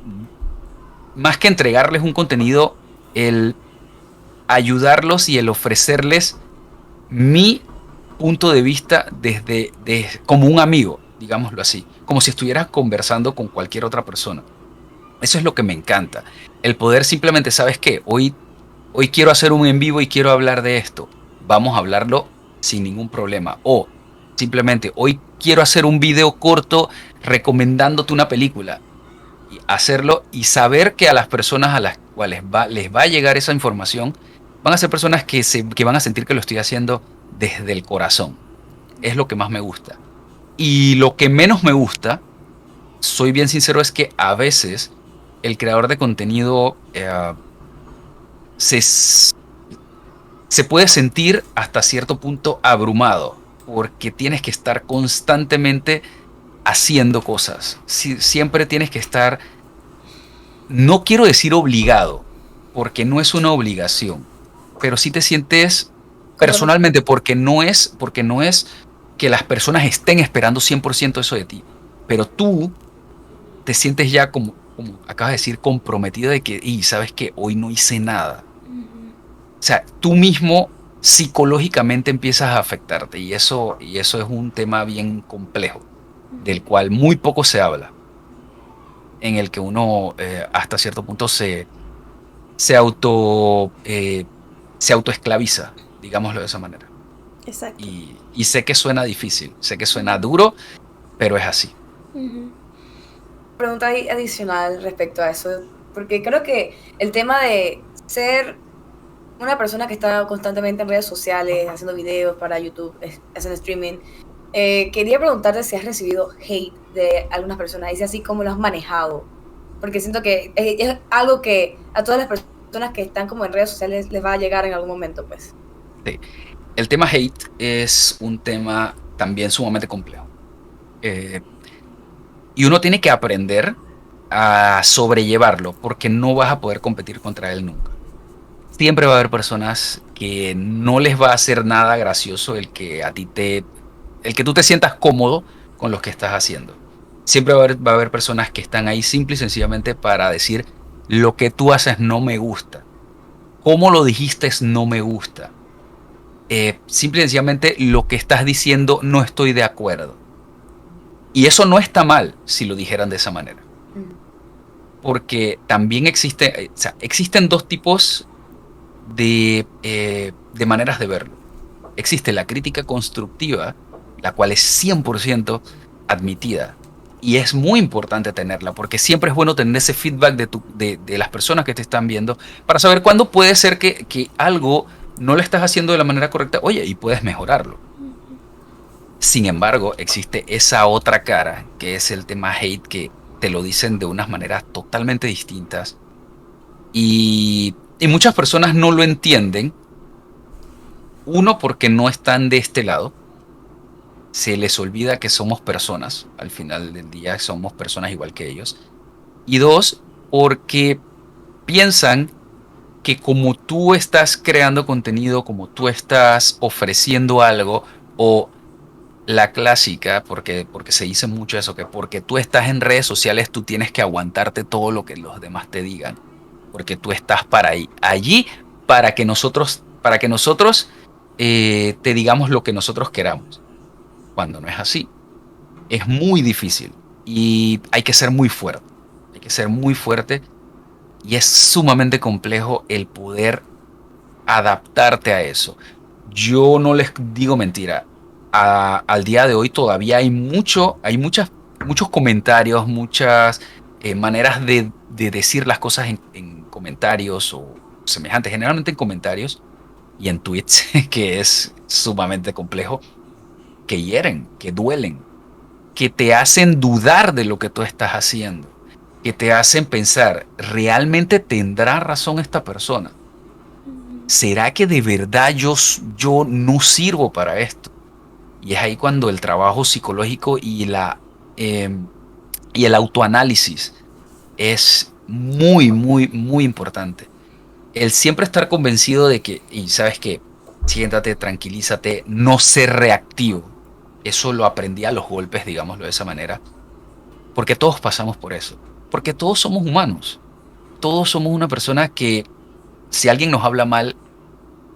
entregarles un contenido, el ayudarlos y el ofrecerles mi punto de vista como un amigo, digámoslo así, como si estuvieras conversando con cualquier otra persona. Eso es lo que me encanta. El poder simplemente, ¿sabes qué? Hoy quiero hacer un en vivo y quiero hablar de esto. Vamos a hablarlo sin ningún problema. O simplemente, hoy quiero hacer un video corto recomendándote una película. Y hacerlo y saber que a las personas cual les va a llegar esa información, van a ser personas que van a sentir que lo estoy haciendo desde el corazón. Es lo que más me gusta. Y lo que menos me gusta, soy bien sincero, es que a veces el creador de contenido se puede sentir hasta cierto punto abrumado, porque tienes que estar constantemente haciendo cosas. Siempre tienes que estar, no quiero decir obligado, porque no es una obligación, pero sí te sientes personalmente, porque no es que las personas estén esperando 100% eso de ti, pero tú te sientes ya como acabas de decir, comprometido de que, y sabes que hoy no hice nada. O sea, tú mismo psicológicamente empiezas a afectarte y eso es un tema bien complejo, del cual muy poco se habla, en el que uno hasta cierto punto se autoesclaviza, digámoslo de esa manera. Exacto. Y sé que suena difícil, sé que suena duro, pero es así. Pregunta ahí adicional respecto a eso, porque creo que el tema de ser una persona que está constantemente en redes sociales, haciendo videos para YouTube, haciendo streaming, quería preguntarte si has recibido hate de algunas personas y si así cómo lo has manejado, porque siento que es algo que a todas las personas que están como en redes sociales les va a llegar en algún momento, pues. Sí. El tema hate es un tema también sumamente complejo. Y uno tiene que aprender a sobrellevarlo, porque no vas a poder competir contra él nunca. Siempre va a haber personas que no les va a hacer nada gracioso el que tú te sientas cómodo con lo que estás haciendo. Siempre va a haber personas que están ahí simple y sencillamente para decir: lo que tú haces no me gusta, cómo lo dijiste no me gusta, simple y sencillamente lo que estás diciendo no estoy de acuerdo. Y eso no está mal si lo dijeran de esa manera, porque también existen dos tipos de maneras de verlo. Existe la crítica constructiva, la cual es 100% admitida, y es muy importante tenerla, porque siempre es bueno tener ese feedback de las personas que te están viendo, para saber cuándo puede ser que algo no lo estás haciendo de la manera correcta, oye, y puedes mejorarlo. Sin embargo, existe esa otra cara, que es el tema hate, que te lo dicen de unas maneras totalmente distintas, y muchas personas no lo entienden. Uno, porque no están de este lado. Se les olvida que somos personas. Al final del día somos personas igual que ellos. Y dos, porque piensan que como tú estás creando contenido, como tú estás ofreciendo algo, o la clásica, porque se dice mucho eso, que porque tú estás en redes sociales tú tienes que aguantarte todo lo que los demás te digan, porque tú estás allí para que nosotros te digamos lo que nosotros queramos, cuando no es así. Es muy difícil y hay que ser muy fuerte, y es sumamente complejo el poder adaptarte a eso. Yo no les digo mentira, al día de hoy todavía hay muchos comentarios, muchas maneras de decir las cosas en comentarios o semejantes, generalmente en comentarios y en tweets, que es sumamente complejo, que hieren, que duelen, que te hacen dudar de lo que tú estás haciendo, que te hacen pensar: ¿realmente tendrá razón esta persona? ¿Será que de verdad yo no sirvo para esto? Y es ahí cuando el trabajo psicológico y el autoanálisis es muy, muy, muy importante. El siempre estar convencido de que, y sabes que, siéntate, tranquilízate, no ser reactivo. Eso lo aprendí a los golpes, digámoslo de esa manera, porque todos pasamos por eso, porque todos somos humanos, todos somos una persona que, si alguien nos habla mal,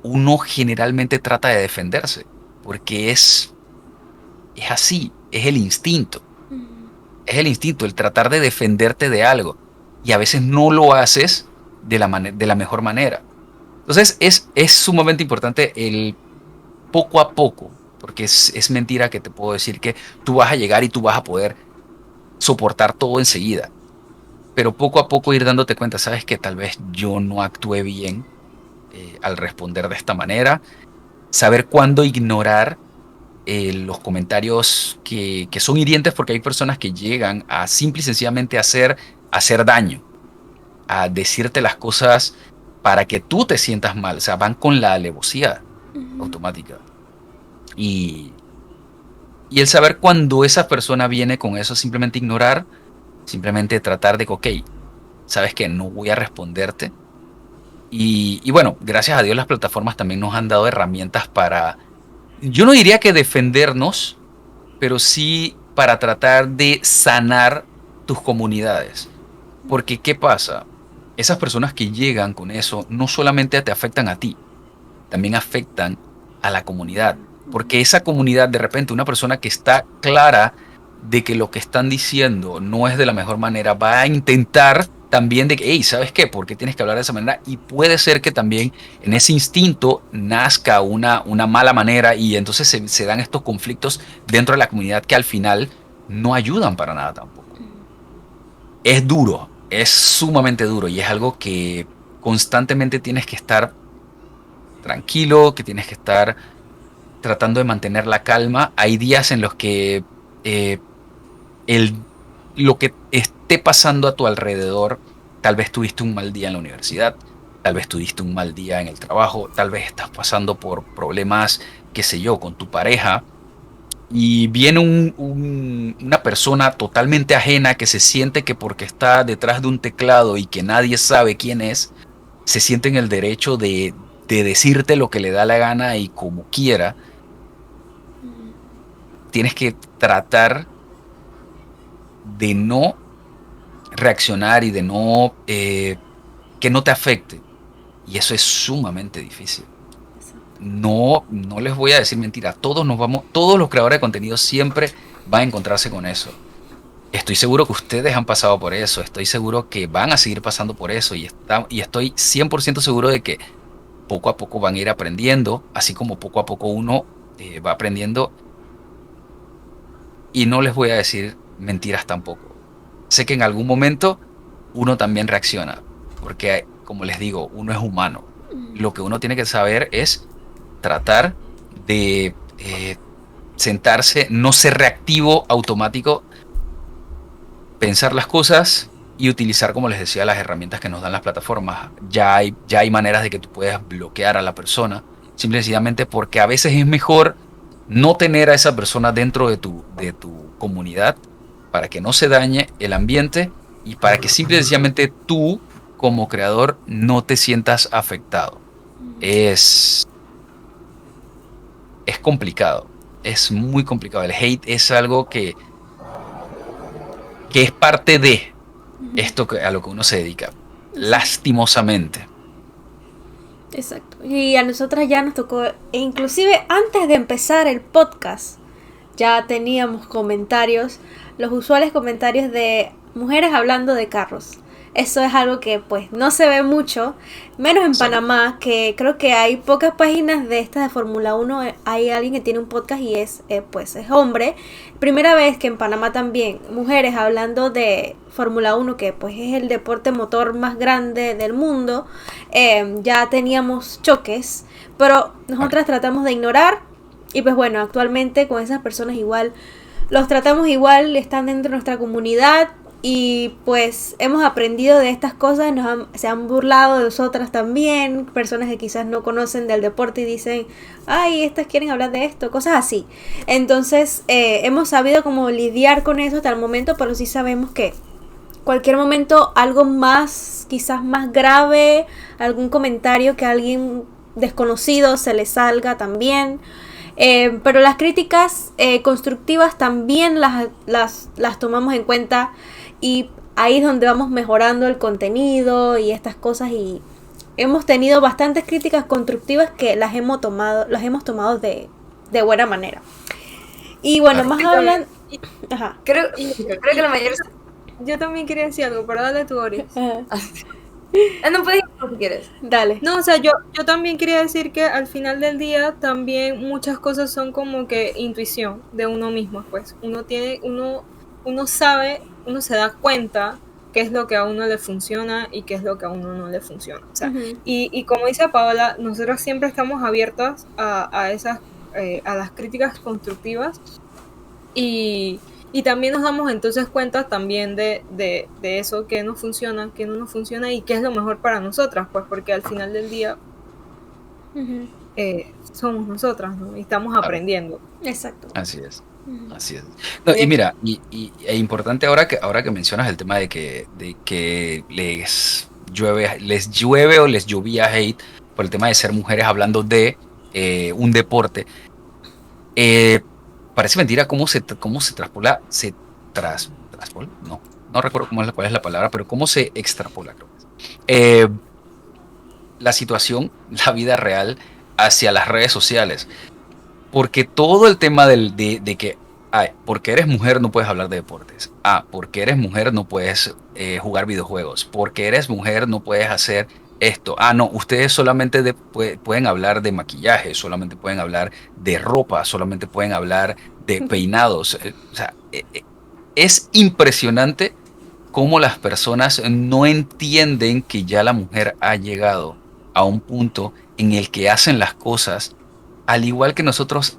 uno generalmente trata de defenderse, porque es así, es el instinto, el tratar de defenderte de algo, y a veces no lo haces de la mejor manera. Entonces es sumamente importante el poco a poco, porque es mentira que te puedo decir que tú vas a llegar y tú vas a poder soportar todo enseguida. pero poco a poco ir dándote cuenta, sabes que tal vez yo no actué bien al responder de esta manera, saber cuándo ignorar los comentarios que son hirientes, porque hay personas que llegan a simple y sencillamente hacer daño, a decirte las cosas para que tú te sientas mal, o sea, van con la alevosía automática. Y el saber cuando esa persona viene con eso, simplemente ignorar, simplemente tratar de que, ok, sabes que no voy a responderte. Y bueno, gracias a Dios las plataformas también nos han dado herramientas para, yo no diría que defendernos, pero sí para tratar de sanar tus comunidades. Porque ¿qué pasa? Esas personas que llegan con eso no solamente te afectan a ti, también afectan a la comunidad. Porque esa comunidad, de repente, una persona que está clara de que lo que están diciendo no es de la mejor manera, va a intentar también de que, hey, ¿sabes qué? ¿Por qué tienes que hablar de esa manera? Y puede ser que también en ese instinto nazca una mala manera y entonces se dan estos conflictos dentro de la comunidad que al final no ayudan para nada tampoco. Es duro, es sumamente duro y es algo que constantemente tienes que estar tranquilo, que tienes que estar tratando de mantener la calma. Hay días en los que lo que esté pasando a tu alrededor, tal vez tuviste un mal día en la universidad, tal vez tuviste un mal día en el trabajo, tal vez estás pasando por problemas, qué sé yo, con tu pareja, y viene una persona totalmente ajena que se siente que porque está detrás de un teclado y que nadie sabe quién es, se siente en el derecho de decirte lo que le da la gana y como quiera. Tienes que tratar de no reaccionar y de no que no te afecte, y eso es sumamente difícil. No les voy a decir mentira, todos los creadores de contenido siempre van a encontrarse con eso. Estoy seguro que ustedes han pasado por eso, estoy seguro que van a seguir pasando por eso y estoy 100% seguro de que poco a poco van a ir aprendiendo, así como poco a poco uno va aprendiendo. Y no les voy a decir mentiras tampoco. Sé que en algún momento uno también reacciona, porque como les digo, uno es humano. Lo que uno tiene que saber es tratar de sentarse, no ser reactivo, automático, pensar las cosas y utilizar, como les decía, las herramientas que nos dan las plataformas. Ya hay maneras de que tú puedas bloquear a la persona, simple y sencillamente porque a veces es mejor no tener a esa persona dentro de tu comunidad para que no se dañe el ambiente y para que simple y sencillamente tú como creador no te sientas afectado. Es complicado, es muy complicado. El hate es algo que es parte de esto a lo que uno se dedica, lastimosamente. Exacto. Y a nosotras ya nos tocó, e inclusive antes de empezar el podcast, ya teníamos comentarios, los usuales comentarios de mujeres hablando de carros. Eso es algo que pues no se ve mucho, menos en Panamá, que creo que hay pocas páginas de estas de Fórmula 1. Hay alguien que tiene un podcast y es hombre. Primera vez que en Panamá también mujeres hablando de Fórmula 1, que pues es el deporte motor más grande del mundo. Ya teníamos choques, pero nosotras tratamos de ignorar. Y pues bueno, actualmente con esas personas igual los tratamos igual, están dentro de nuestra comunidad. Y pues hemos aprendido de estas cosas, se han burlado de nosotras también, personas que quizás no conocen del deporte y dicen, ay, estas quieren hablar de esto, cosas así. Entonces hemos sabido cómo lidiar con eso hasta el momento, pero sí sabemos que cualquier momento algo más, quizás más grave, algún comentario que a alguien desconocido se le salga también. Pero las críticas constructivas también las tomamos en cuenta. Y ahí es donde vamos mejorando el contenido y estas cosas, y hemos tenido bastantes críticas constructivas que las hemos tomado de buena manera. Y bueno, más hablando... Ajá. Creo que la mayoría... Yo también quería decir algo, pero dale tú, Ori. No puedes ir si quieres. Dale. No, o sea, yo también quería decir que al final del día también muchas cosas son como que intuición de uno mismo, pues. Uno sabe, uno se da cuenta qué es lo que a uno le funciona y qué es lo que a uno no le funciona. O sea, Ujú. y como dice Paola, nosotros siempre estamos abiertas a esas, a las críticas constructivas y también nos damos entonces cuenta también de eso, que nos funciona, que no nos funciona y qué es lo mejor para nosotras, pues porque al final del día Ujú. somos nosotras, ¿no? Y estamos Claro. aprendiendo. Exacto. Así es. Ujú. Así es. No, y mira, e importante ahora que mencionas el tema de que les llueve o les llovía hate por el tema de ser mujeres hablando de un deporte. Parece mentira cómo se traspola, traspola, no recuerdo cuál es la palabra, pero cómo se extrapola, creo que es. La situación, la vida real hacia las redes sociales. Porque todo el tema de que, porque eres mujer no puedes hablar de deportes. Porque eres mujer no puedes jugar videojuegos. Porque eres mujer no puedes hacer esto. No, ustedes solamente pueden hablar de maquillaje, solamente pueden hablar de ropa, solamente pueden hablar de peinados. O sea, es impresionante cómo las personas no entienden que ya la mujer ha llegado a un punto en el que hacen las cosas al igual que nosotros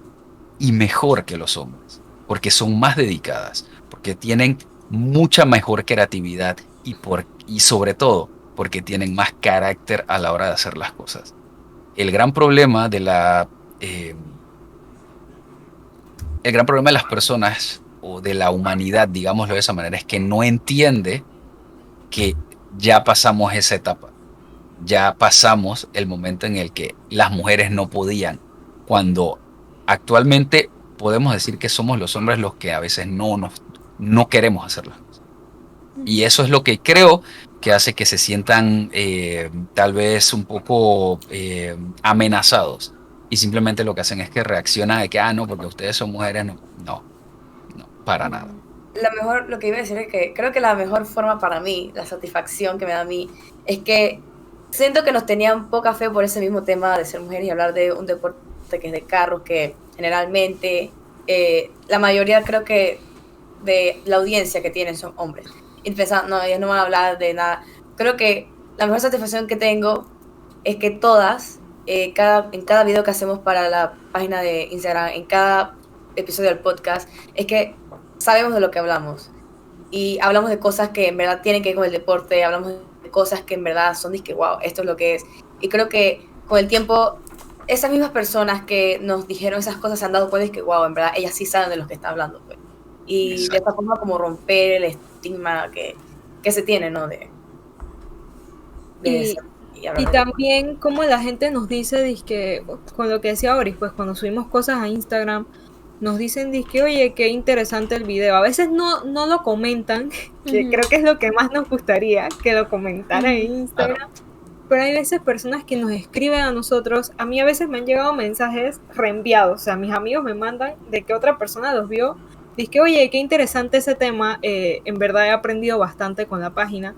y mejor que los hombres, porque son más dedicadas, porque tienen mucha mejor creatividad y sobre todo porque tienen más carácter a la hora de hacer las cosas. El gran problema eh, el gran problema de las personas o de la humanidad, digámoslo de esa manera, es que no entiende que ya pasamos esa etapa. Ya pasamos el momento en el que las mujeres no podían, cuando actualmente podemos decir que somos los hombres los que a veces no queremos hacer las cosas. Y eso es lo que creo que hace que se sientan tal vez un poco amenazados. Y simplemente lo que hacen es que reaccionan de que, no, porque ustedes son mujeres, no, para nada. Lo que iba a decir es que creo que la mejor forma para mí, la satisfacción que me da a mí, es que siento que nos tenían poca fe por ese mismo tema de ser mujeres y hablar de un deporte que es de carros, que generalmente la mayoría creo que de la audiencia que tienen son hombres. Y pensando, no, ellos no van a hablar de nada. Creo que la mejor satisfacción que tengo es que todas, en cada video que hacemos para la página de Instagram, en cada episodio del podcast, es que sabemos de lo que hablamos. Y hablamos de cosas que en verdad tienen que ver con el deporte, hablamos de cosas que en verdad son de que, wow, esto es lo que es. Y creo que con el tiempo, esas mismas personas que nos dijeron esas cosas se han dado cuenta de que, wow, en verdad, ellas sí saben de lo que están hablando, pues. Y Exacto. de esta forma como romper el estigma que se tiene, ¿no? Y también como la gente nos dice, dizque, con lo que decía Boris, pues cuando subimos cosas a Instagram, nos dicen, dizque, oye, qué interesante el video. A veces no lo comentan, que creo que es lo que más nos gustaría, que lo comentaran en Instagram. Claro. Pero hay veces personas que nos escriben a nosotros. A mí a veces me han llegado mensajes reenviados. O sea, mis amigos me mandan de que otra persona los vio. Dice, oye, qué interesante ese tema. En verdad he aprendido bastante con la página.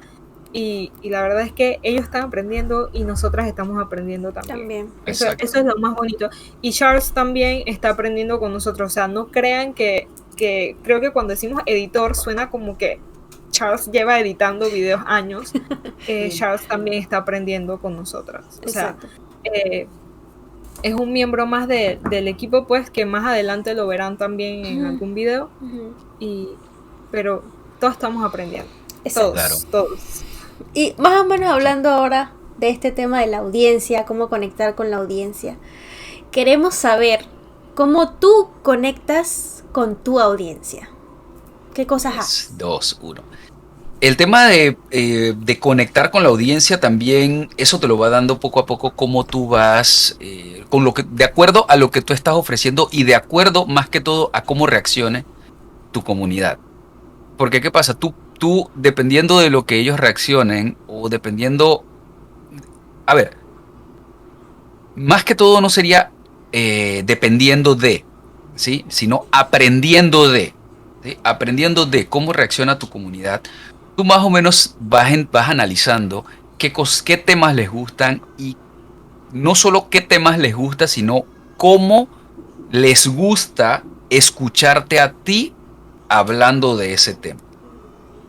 Y la verdad es que ellos están aprendiendo y nosotras estamos aprendiendo también. Eso es lo más bonito. Y Charles también está aprendiendo con nosotros. O sea, no crean que creo que cuando decimos editor suena como que Charles lleva editando videos años. Charles también está aprendiendo con nosotras. O sea, es un miembro más del equipo, pues, que más adelante lo verán también en algún video. Pero todos estamos aprendiendo. Todos. Y más o menos hablando ahora de este tema de la audiencia, cómo conectar con la audiencia, queremos saber cómo tú conectas con tu audiencia. ¿Qué cosas haces? 2, 1. El tema de conectar con la audiencia también, eso te lo va dando poco a poco cómo tú vas, de acuerdo a lo que tú estás ofreciendo y de acuerdo más que todo a cómo reaccione tu comunidad. Porque ¿qué pasa? Tú dependiendo de lo que ellos reaccionen o dependiendo... A ver, más que todo no sería dependiendo de, ¿sí? Sino aprendiendo de, ¿sí? Aprendiendo de cómo reacciona tu comunidad. Tú más o menos vas analizando qué temas les gustan y no solo qué temas les gusta, sino cómo les gusta escucharte a ti hablando de ese tema.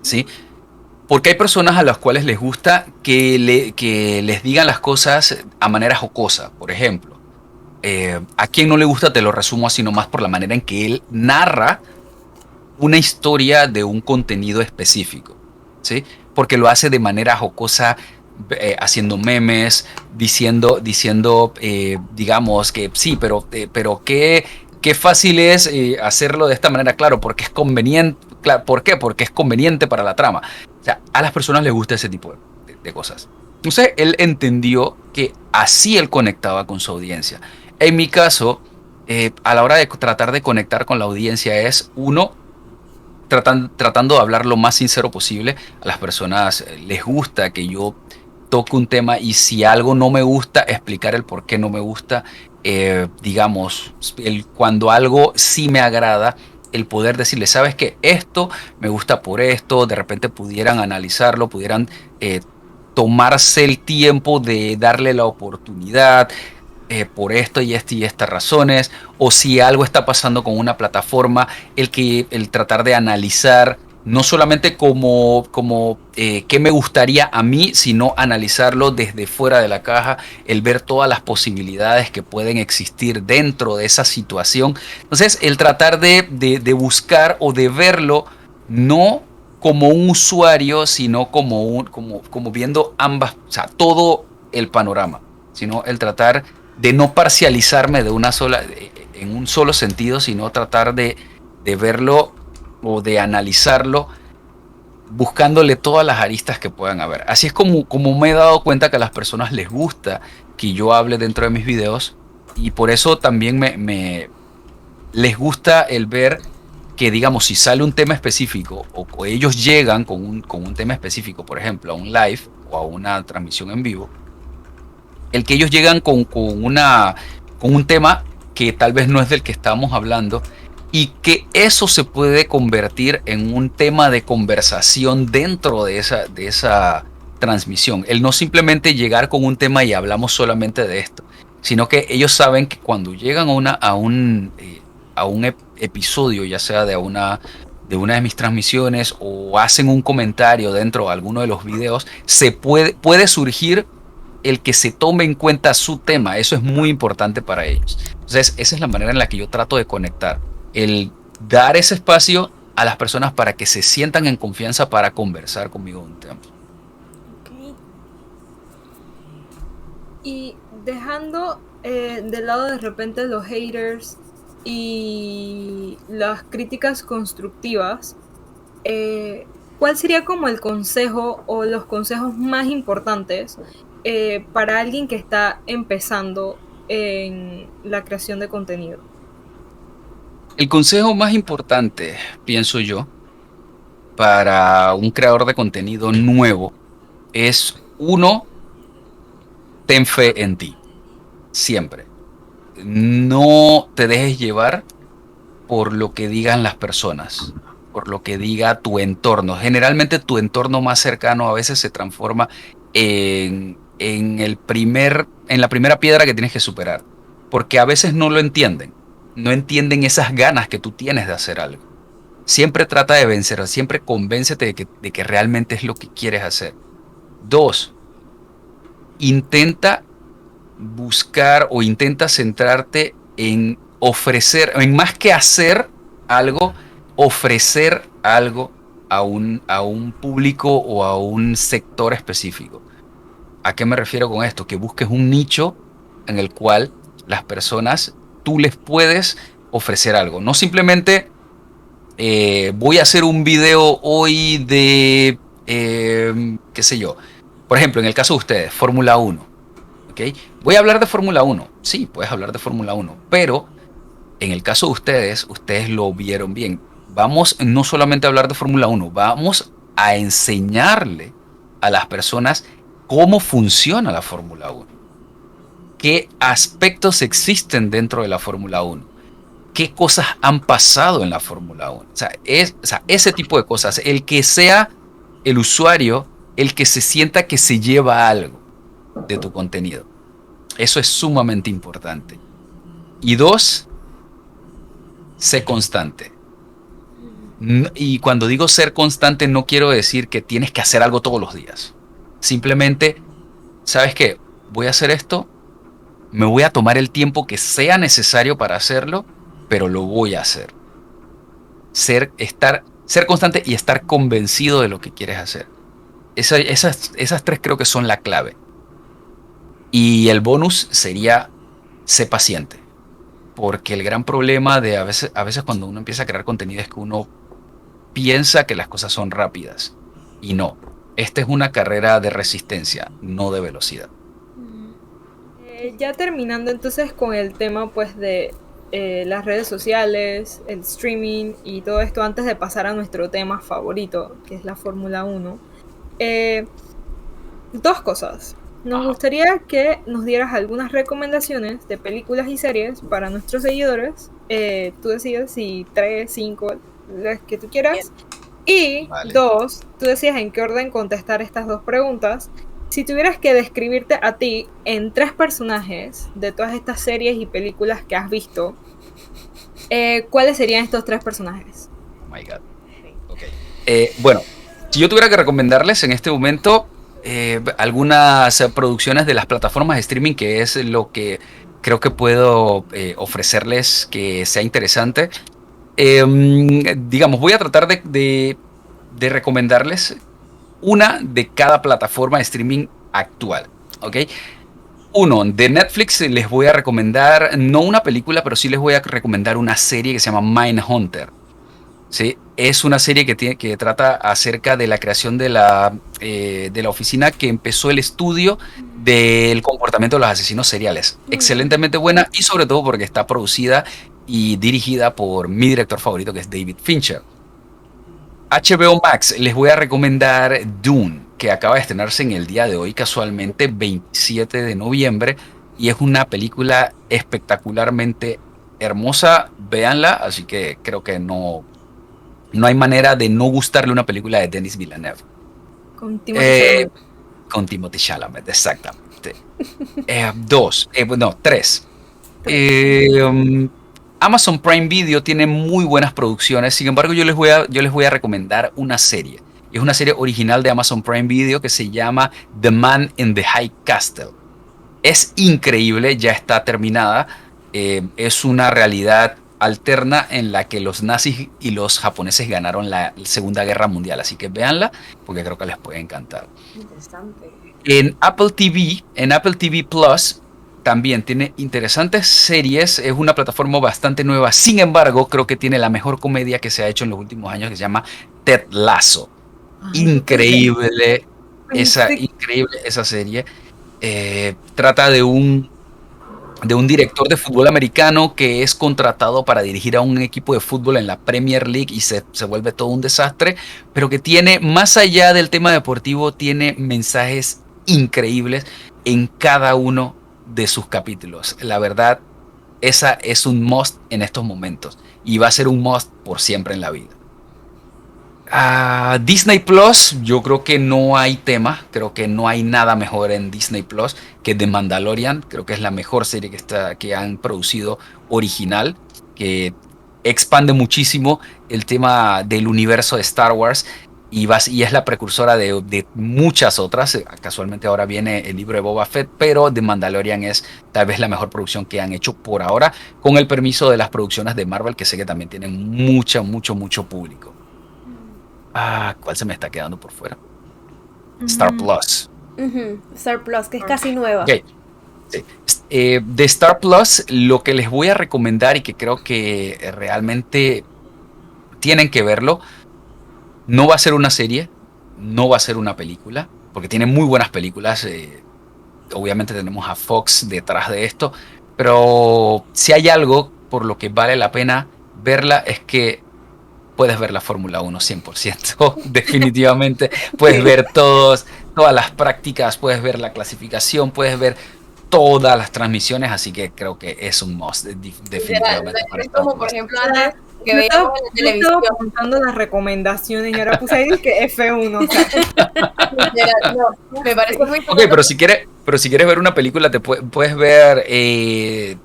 ¿Sí? Porque hay personas a las cuales les gusta que les digan las cosas a manera jocosa. Por ejemplo, a quien no le gusta, te lo resumo así nomás por la manera en que él narra una historia de un contenido específico, ¿sí? Porque lo hace de manera jocosa, haciendo memes, diciendo digamos que sí, pero qué fácil es hacerlo de esta manera, claro, porque es conveniente. Claro, ¿por qué? Porque es conveniente para la trama. O sea, a las personas les gusta ese tipo de cosas. Entonces, él entendió que así él conectaba con su audiencia. En mi caso, a la hora de tratar de conectar con la audiencia es, uno, tratando de hablar lo más sincero posible. A las personas les gusta que yo toque un tema y si algo no me gusta, explicar el por qué no me gusta. Digamos, cuando algo sí me agrada, el poder decirle, sabes que esto me gusta por esto, de repente pudieran analizarlo, pudieran tomarse el tiempo de darle la oportunidad por esto y estas razones, o si algo está pasando con una plataforma, el tratar de analizar no solamente como qué me gustaría a mí, sino analizarlo desde fuera de la caja, el ver todas las posibilidades que pueden existir dentro de esa situación. Entonces, el tratar de buscar o de verlo no como un usuario, sino como viendo ambas, o sea, todo el panorama, sino el tratar de no parcializarme en un solo sentido, sino tratar de verlo o de analizarlo buscándole todas las aristas que puedan haber. Así es como me he dado cuenta que a las personas les gusta que yo hable dentro de mis videos, y por eso también les gusta el ver que, digamos, si sale un tema específico o ellos llegan con un tema específico, por ejemplo, a un live o a una transmisión en vivo, el que ellos llegan con un tema que tal vez no es del que estamos hablando, y que eso se puede convertir en un tema de conversación dentro de esa transmisión. El no simplemente llegar con un tema y hablamos solamente de esto, sino que ellos saben que cuando llegan a un episodio, ya sea de una de mis transmisiones, o hacen un comentario dentro de alguno de los videos, puede surgir el que se tome en cuenta su tema. Eso es muy importante para ellos. Entonces, esa es la manera en la que yo trato de conectar. El dar ese espacio a las personas para que se sientan en confianza para conversar conmigo un tema. Ok. Y dejando de lado de repente los haters y las críticas constructivas, ¿cuál sería como el consejo o los consejos más importantes para alguien que está empezando en la creación de contenido? El consejo más importante, pienso yo, para un creador de contenido nuevo es, uno, ten fe en ti. Siempre. No te dejes llevar por lo que digan las personas, por lo que diga tu entorno. Generalmente tu entorno más cercano a veces se transforma en la primera piedra que tienes que superar, porque a veces no lo entienden. No entienden esas ganas que tú tienes de hacer algo. Siempre trata de vencer, siempre convéncete de que realmente es lo que quieres hacer. 2, intenta buscar o intenta centrarte en ofrecer, en más que hacer algo, ofrecer algo a un público o a un sector específico. ¿A qué me refiero con esto? Que busques un nicho en el cual las personas, tú les puedes ofrecer algo. No simplemente voy a hacer un video hoy de, qué sé yo. Por ejemplo, en el caso de ustedes, Fórmula 1. ¿Okay? Voy a hablar de Fórmula 1. Sí, puedes hablar de Fórmula 1. Pero en el caso de ustedes lo vieron bien. Vamos no solamente a hablar de Fórmula 1, vamos a enseñarle a las personas cómo funciona la Fórmula 1. ¿Qué aspectos existen dentro de la Fórmula 1? ¿Qué cosas han pasado en la Fórmula 1? O sea, ese tipo de cosas. El que sea el usuario, el que se sienta que se lleva algo de tu contenido. Eso es sumamente importante. Y 2, sé constante. Y cuando digo ser constante, no quiero decir que tienes que hacer algo todos los días. Simplemente, ¿sabes qué? Voy a hacer esto, me voy a tomar el tiempo que sea necesario para hacerlo, pero lo voy a hacer. Ser constante y estar convencido de lo que quieres hacer. Esas tres creo que son la clave. Y el bonus sería ser paciente. Porque el gran problema de a veces cuando uno empieza a crear contenido es que uno piensa que las cosas son rápidas. Y no. Esta es una carrera de resistencia, no de velocidad. Ya terminando entonces con el tema pues de las redes sociales, el streaming y todo esto, antes de pasar a nuestro tema favorito, que es la Fórmula 1. Dos cosas. Nos gustaría que nos dieras algunas recomendaciones de películas y series para nuestros seguidores. Tú decides si 3, 5, las que tú quieras. Y Vale. 2, tú decides en qué orden contestar estas dos preguntas. Si tuvieras que describirte a ti en 3 personajes de todas estas series y películas que has visto, ¿cuáles serían estos 3 personajes? Oh my God. Okay. Bueno, si yo tuviera que recomendarles en este momento algunas producciones de las plataformas de streaming, que es lo que creo que puedo ofrecerles que sea interesante. Digamos, voy a tratar de recomendarles una de cada plataforma de streaming actual, ¿ok? Uno, de Netflix les voy a recomendar, no una película, pero sí les voy a recomendar una serie que se llama Mindhunter. ¿Sí? Es una serie que trata acerca de la creación de la oficina que empezó el estudio del comportamiento de los asesinos seriales. Excelentemente buena y sobre todo porque está producida y dirigida por mi director favorito, que es David Fincher. HBO Max, les voy a recomendar Dune, que acaba de estrenarse en el día de hoy, casualmente 27 de noviembre, y es una película espectacularmente hermosa. Véanla, así que creo que no hay manera de no gustarle una película de Denis Villeneuve. Con Timothée Chalamet. Con Timothée Chalamet, exactamente. 3. Amazon Prime Video tiene muy buenas producciones. Sin embargo, yo les voy a recomendar una serie. Es una serie original de Amazon Prime Video que se llama The Man in the High Castle. Es increíble, ya está terminada. Es una realidad alterna en la que los nazis y los japoneses ganaron la Segunda Guerra Mundial. Así que véanla porque creo que les puede encantar. Interesante. En Apple TV Plus también tiene interesantes series. Es una plataforma bastante nueva. Sin embargo, creo que tiene la mejor comedia que se ha hecho en los últimos años, que se llama Ted Lasso. Increíble esa serie. Trata de un director de fútbol americano que es contratado para dirigir a un equipo de fútbol en la Premier League y se vuelve todo un desastre, pero que tiene, más allá del tema deportivo, tiene mensajes increíbles en cada uno de sus capítulos. La verdad, esa es un must en estos momentos y va a ser un must por siempre en la vida. Disney Plus, yo creo que no hay tema, creo que no hay nada mejor en Disney Plus que The Mandalorian. Creo que es la mejor serie que han producido original, que expande muchísimo el tema del universo de Star Wars y es la precursora de muchas otras. Casualmente ahora viene el libro de Boba Fett, pero The Mandalorian es tal vez la mejor producción que han hecho por ahora, con el permiso de las producciones de Marvel, que sé que también tienen mucho público. ¿Cuál se me está quedando por fuera? Star Plus. Star Plus, que es casi nueva. Okay. Sí. De Star Plus, lo que les voy a recomendar y que creo que realmente tienen que verlo, no va a ser una serie, no va a ser una película, porque tiene muy buenas películas. Obviamente tenemos a Fox detrás de esto, pero si hay algo por lo que vale la pena verla es que puedes ver la Fórmula 1 100%, definitivamente. Puedes ver todas las prácticas, puedes ver la clasificación, puedes ver todas las transmisiones, así que creo que es un must, definitivamente. Es como, por ejemplo, antes que veíamos en la televisión. Estaba contando las recomendaciones y ahora puse ahí que F1. O sea. No, me parece muy Ok, pero si quieres ver una película, te puedes ver, Free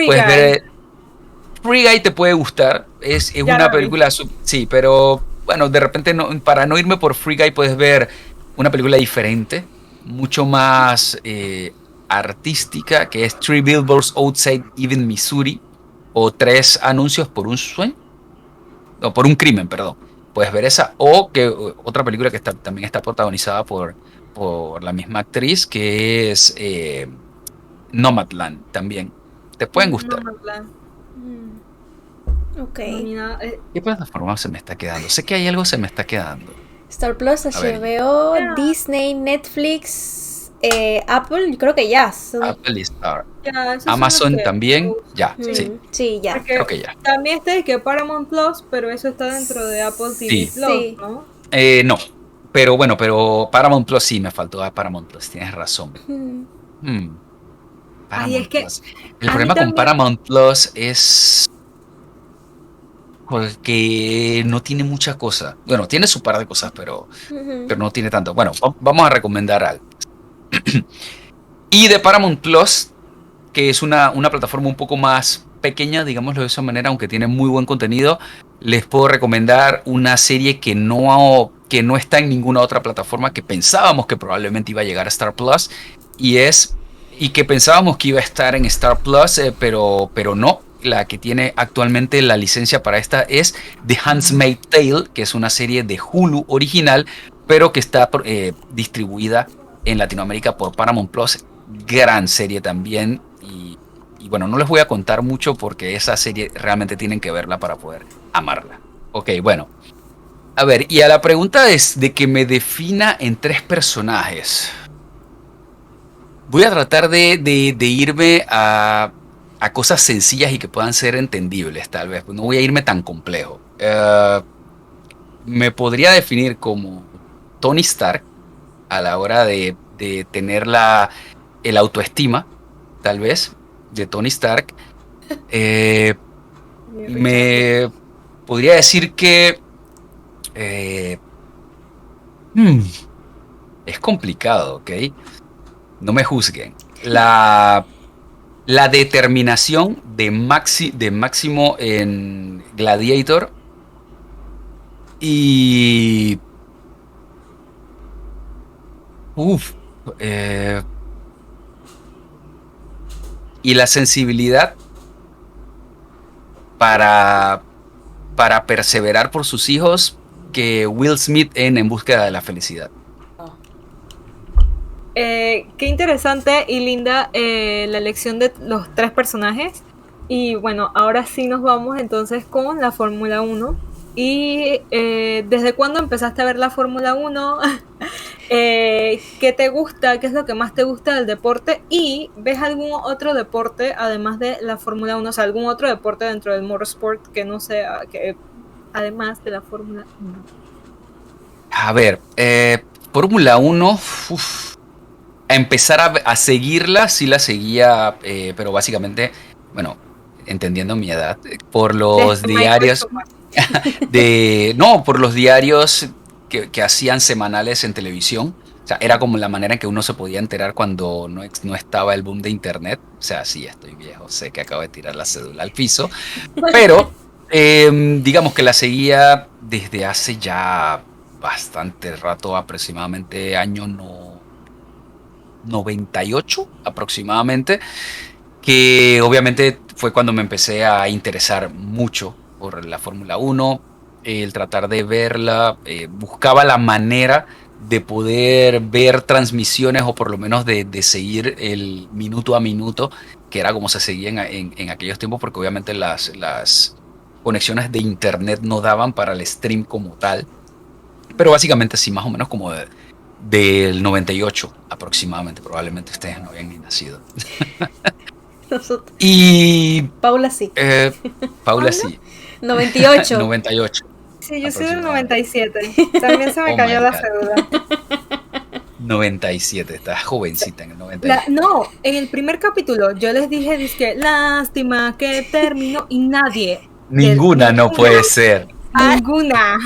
puedes Guy. ver Free Guy, te puede gustar. es Ya una la vi. película, sí, pero bueno, de repente para no irme por Free Guy puedes ver una película diferente, mucho más artística, que es Three Billboards Outside Ebbing, Missouri, o Tres anuncios por un sueño, no, por un crimen, perdón. Puedes ver esa, o que otra película que también está protagonizada por la misma actriz, que es Nomadland también. Te pueden gustar. Nomadland. Ok. No, ni nada, ¿Qué plataforma se me está quedando? Sé que hay algo se me está quedando. Star Plus, A ver. HBO, Disney, Netflix, Apple, yo creo que ya. Apple y Star. ya, esos son Amazon los que- también, ya, Mm, sí, sí, ya. Porque creo que ya. también está de que Paramount Plus, pero eso está dentro de Apple TV Sí. Plus, Sí. ¿no? No, pero bueno, pero Paramount Plus sí, me faltó a Paramount Plus, tienes razón. Mm. Hmm. Ay, es que Plus. a El mí problema con también- Paramount Plus es que no tiene mucha cosa. Bueno, tiene su par de cosas, pero no tiene tanto. Bueno, vamos a recomendar algo. Y de Paramount Plus, que es una plataforma un poco más pequeña, digámoslo de esa manera, aunque tiene muy buen contenido, les puedo recomendar una serie que no está en ninguna otra plataforma, que pensábamos que probablemente iba a llegar a Star Plus, y que pensábamos que iba a estar en Star Plus, pero no. La que tiene actualmente la licencia para esta es The Handmaid's Tale, que es una serie de Hulu original, pero que está distribuida en Latinoamérica por Paramount Plus. Gran serie también. Y bueno, no les voy a contar mucho porque esa serie realmente tienen que verla para poder amarla. Ok, bueno. A ver, y a la pregunta es de que me defina en 3 personajes. Voy a tratar de irme a cosas sencillas y que puedan ser entendibles, tal vez. No voy a irme tan complejo. Me podría definir como Tony Stark a la hora de tener el autoestima, tal vez, de Tony Stark. Me podría decir que es complicado, ¿ok? No me juzguen. La determinación de Máximo en Gladiator y y la sensibilidad para perseverar por sus hijos que Will Smith en Búsqueda de la Felicidad. Qué interesante y linda la elección de los 3 personajes. Y bueno, ahora sí nos vamos entonces con la Fórmula 1. Y ¿desde cuándo empezaste a ver la Fórmula 1? ¿Qué te gusta? ¿Qué es lo que más te gusta del deporte? ¿Y ves algún otro deporte además de la Fórmula 1? O sea, algún otro deporte dentro del motorsport que no sea, que además de la Fórmula 1. A ver, Fórmula 1, a empezar a seguirla, sí la seguía, pero básicamente, bueno, entendiendo mi edad, por los diarios, por los diarios que hacían semanales en televisión. O sea, era como la manera en que uno se podía enterar cuando no estaba el boom de internet. O sea, sí, estoy viejo, sé que acabo de tirar la cédula al piso, pero digamos que la seguía desde hace ya bastante rato, aproximadamente año 98 aproximadamente, que obviamente fue cuando me empecé a interesar mucho por la Fórmula 1, el tratar de verla, buscaba la manera de poder ver transmisiones o por lo menos de seguir el minuto a minuto, que era como se seguía en aquellos tiempos, porque obviamente las conexiones de internet no daban para el stream como tal, pero básicamente sí, más o menos como del 98 aproximadamente, probablemente ustedes no habían ni nacido. Nosotros. Y Paula sí. Paula sí. 98. 98. Sí, yo soy del 97. También se me Oh cayó my la God. cédula. 97, estás jovencita en el 97. No, en el primer capítulo yo les dije, dizque, lástima que terminó y nadie. Ninguna no puede ser. Ninguna.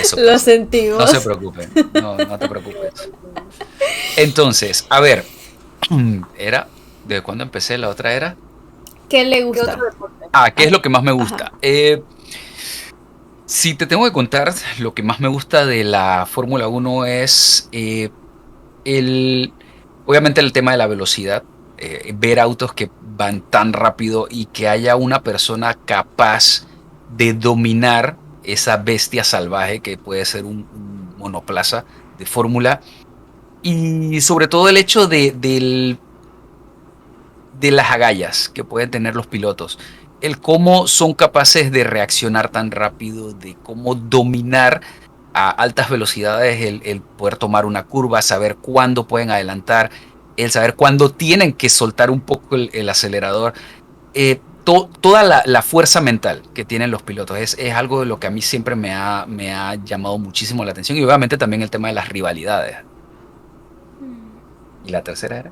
Eso Lo pasa. sentimos. No se preocupen. No te preocupes. Entonces, a ver. ¿Era? ¿De cuándo empecé? La otra era. ¿Qué le ¿Qué gusta? otro deporte? ¿Qué es lo que más me gusta? Si te tengo que contar, lo que más me gusta de la Fórmula Uno es el, obviamente el tema de la velocidad, ver autos que van tan rápido y que haya una persona capaz de dominar esa bestia salvaje que puede ser un monoplaza de fórmula y sobre todo el hecho de las agallas que pueden tener los pilotos, el cómo son capaces de reaccionar tan rápido, de cómo dominar a altas velocidades, el poder tomar una curva, saber cuándo pueden adelantar, el saber cuándo tienen que soltar un poco el acelerador. Toda la fuerza mental que tienen los pilotos es algo de lo que a mí siempre me ha llamado muchísimo la atención y obviamente también el tema de las rivalidades. ¿Y la tercera era?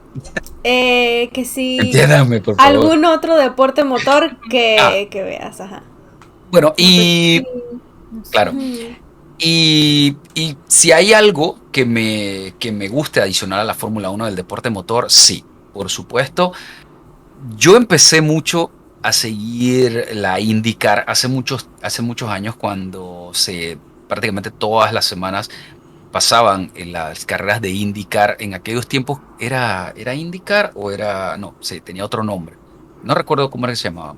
Que si Entiéndame, por favor. algún otro deporte motor que veas, ajá. Bueno, y claro. Y si hay algo que me guste adicional a la Fórmula 1 del deporte motor, sí, por supuesto. Yo empecé mucho a seguir la IndyCar hace muchos años cuando prácticamente todas las semanas pasaban en las carreras de IndyCar. En aquellos tiempos ¿era IndyCar o era? No, sí, tenía otro nombre. No recuerdo cómo era que se llamaba.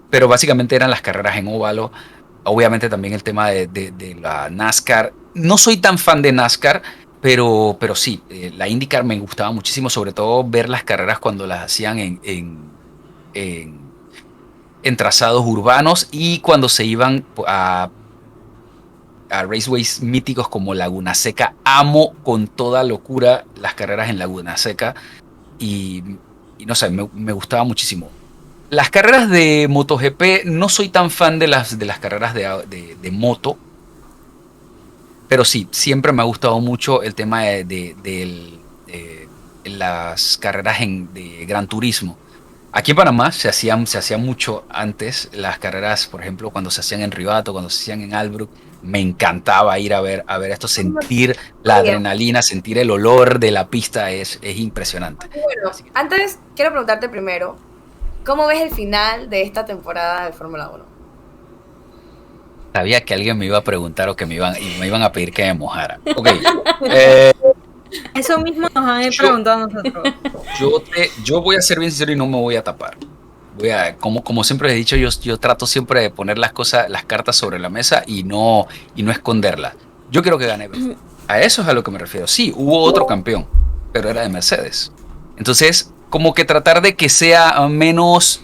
Pero básicamente eran las carreras en óvalo. Obviamente también el tema de la NASCAR. No soy tan fan de NASCAR, pero sí, la IndyCar me gustaba muchísimo, sobre todo ver las carreras cuando las hacían en trazados urbanos y cuando se iban a raceways míticos como Laguna Seca. Amo con toda locura las carreras en Laguna Seca y no sé, me gustaba muchísimo. Las carreras de MotoGP, no soy tan fan de las carreras de moto, pero sí, siempre me ha gustado mucho el tema de las carreras de Gran Turismo. Aquí en Panamá se hacían mucho antes las carreras, por ejemplo, cuando se hacían en Ribato, cuando se hacían en Albrook. Me encantaba ir a ver esto, sentir la adrenalina, sentir el olor de la pista, es impresionante. Bueno, antes quiero preguntarte primero, ¿cómo ves el final de esta temporada de Fórmula 1? Sabía que alguien me iba a preguntar o que me iban a pedir que me mojara. Ok. Eso mismo nos han preguntado a nosotros. Yo voy a ser bien sincero y no me voy a tapar. Como siempre les he dicho, yo trato siempre de poner las cartas sobre la mesa y no esconderlas. Yo quiero que gane Verstappen. A eso es a lo que me refiero. Sí, hubo otro campeón, pero era de Mercedes. Entonces, como que tratar de que sea menos...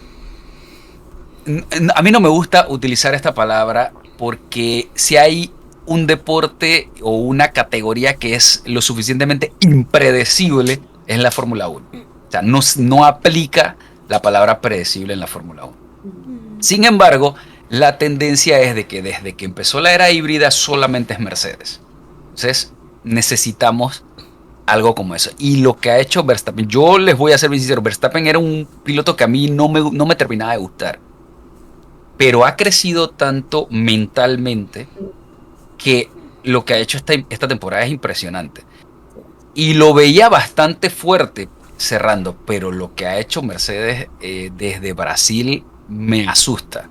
A mí no me gusta utilizar esta palabra porque si hay un deporte o una categoría que es lo suficientemente impredecible es la Fórmula 1. O sea, no aplica la palabra predecible en la Fórmula 1. Sin embargo, la tendencia es de que desde que empezó la era híbrida solamente es Mercedes. Entonces, necesitamos algo como eso. Y lo que ha hecho Verstappen, yo les voy a ser bien sincero, Verstappen era un piloto que a mí no me terminaba de gustar. Pero ha crecido tanto mentalmente que lo que ha hecho esta temporada es impresionante. Y lo veía bastante fuerte cerrando, pero lo que ha hecho Mercedes desde Brasil me asusta.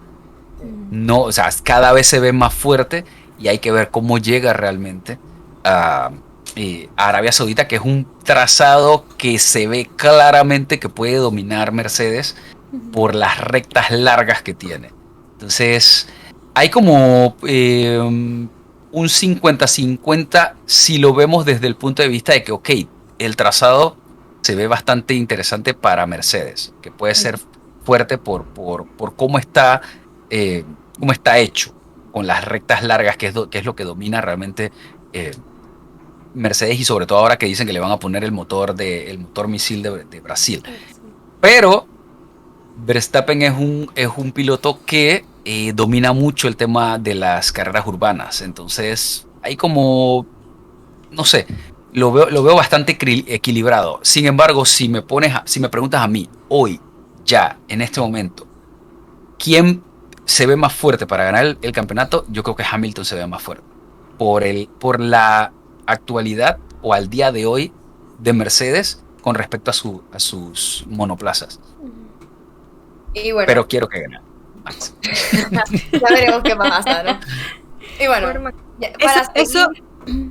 No, o sea, cada vez se ve más fuerte y hay que ver cómo llega realmente a Arabia Saudita, que es un trazado que se ve claramente que puede dominar Mercedes por las rectas largas que tiene. Entonces, hay como un 50-50 si lo vemos desde el punto de vista de que, ok, el trazado se ve bastante interesante para Mercedes, que puede ser fuerte por cómo está hecho, con las rectas largas, que es lo que domina realmente Mercedes, y sobre todo ahora que dicen que le van a poner el motor misil de Brasil. Pero Verstappen es un piloto que domina mucho el tema de las carreras urbanas. Entonces, hay como, no sé, lo veo bastante equilibrado. Sin embargo, si me preguntas a mí, hoy, ya, en este momento, ¿quién se ve más fuerte para ganar el campeonato? Yo creo que Hamilton se ve más fuerte. Por la actualidad o al día de hoy de Mercedes con respecto a sus monoplazas. Y bueno, pero quiero que gane Max. ya veremos qué pasa, ¿no? Y bueno, para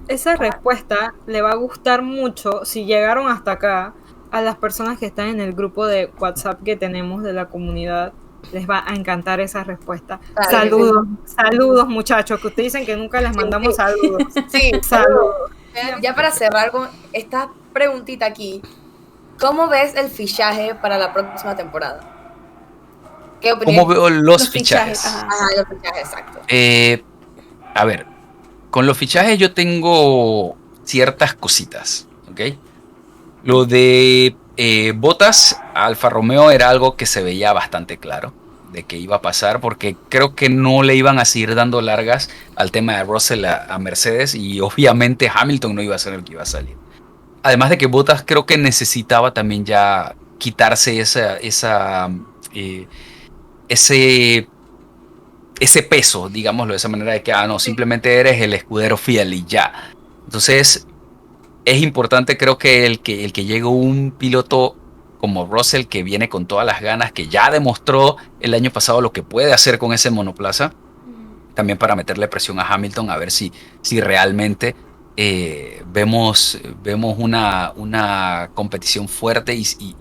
Esa respuesta le va a gustar mucho si llegaron hasta acá a las personas que están en el grupo de WhatsApp que tenemos de la comunidad. Les va a encantar esa respuesta. Claro, Saludos muchachos, que ustedes dicen que nunca les mandamos saludos. sí, Saludos. ya para cerrar con esta preguntita aquí, ¿cómo ves el fichaje para la próxima temporada? ¿Qué opinión? ¿Cómo veo los fichajes? Ajá. Ajá, los fichajes, exacto. A ver, con los fichajes yo tengo ciertas cositas, ¿ok? Lo de Bottas a Alfa Romeo era algo que se veía bastante claro de que iba a pasar, porque creo que no le iban a seguir dando largas al tema de Russell a Mercedes, y obviamente Hamilton no iba a ser el que iba a salir. Además de que Bottas creo que necesitaba también ya quitarse ese peso, digámoslo de esa manera, de que no, simplemente eres el escudero fiel y ya. Entonces es importante, creo que el que llegue un piloto como Russell, que viene con todas las ganas, que ya demostró el año pasado lo que puede hacer con ese monoplaza, también para meterle presión a Hamilton, a ver si realmente vemos una competición fuerte y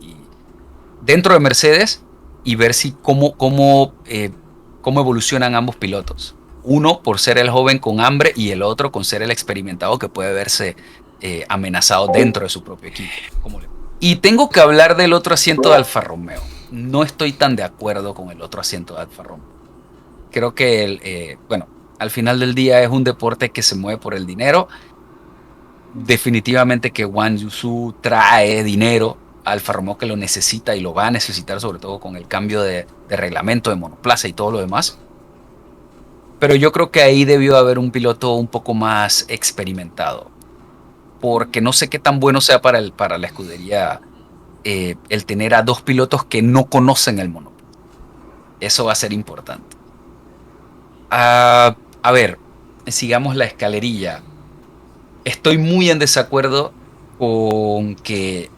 dentro de Mercedes, y ver si cómo evolucionan ambos pilotos. Uno por ser el joven con hambre y el otro con ser el experimentado que puede verse amenazado dentro de su propio equipo. Y tengo que hablar del otro asiento de Alfa Romeo. No estoy tan de acuerdo con el otro asiento de Alfa Romeo. Creo que al final del día es un deporte que se mueve por el dinero. Definitivamente que Wang Yusu trae dinero a Alfa Romeo, que lo necesita y lo va a necesitar, sobre todo con el cambio de reglamento de monoplaza y todo lo demás. Pero yo creo que ahí debió haber un piloto un poco más experimentado, porque no sé qué tan bueno sea para la escudería el tener a dos pilotos que no conocen el monoplaza. Eso va a ser importante. A ver, sigamos la escalerilla. Estoy muy en desacuerdo con que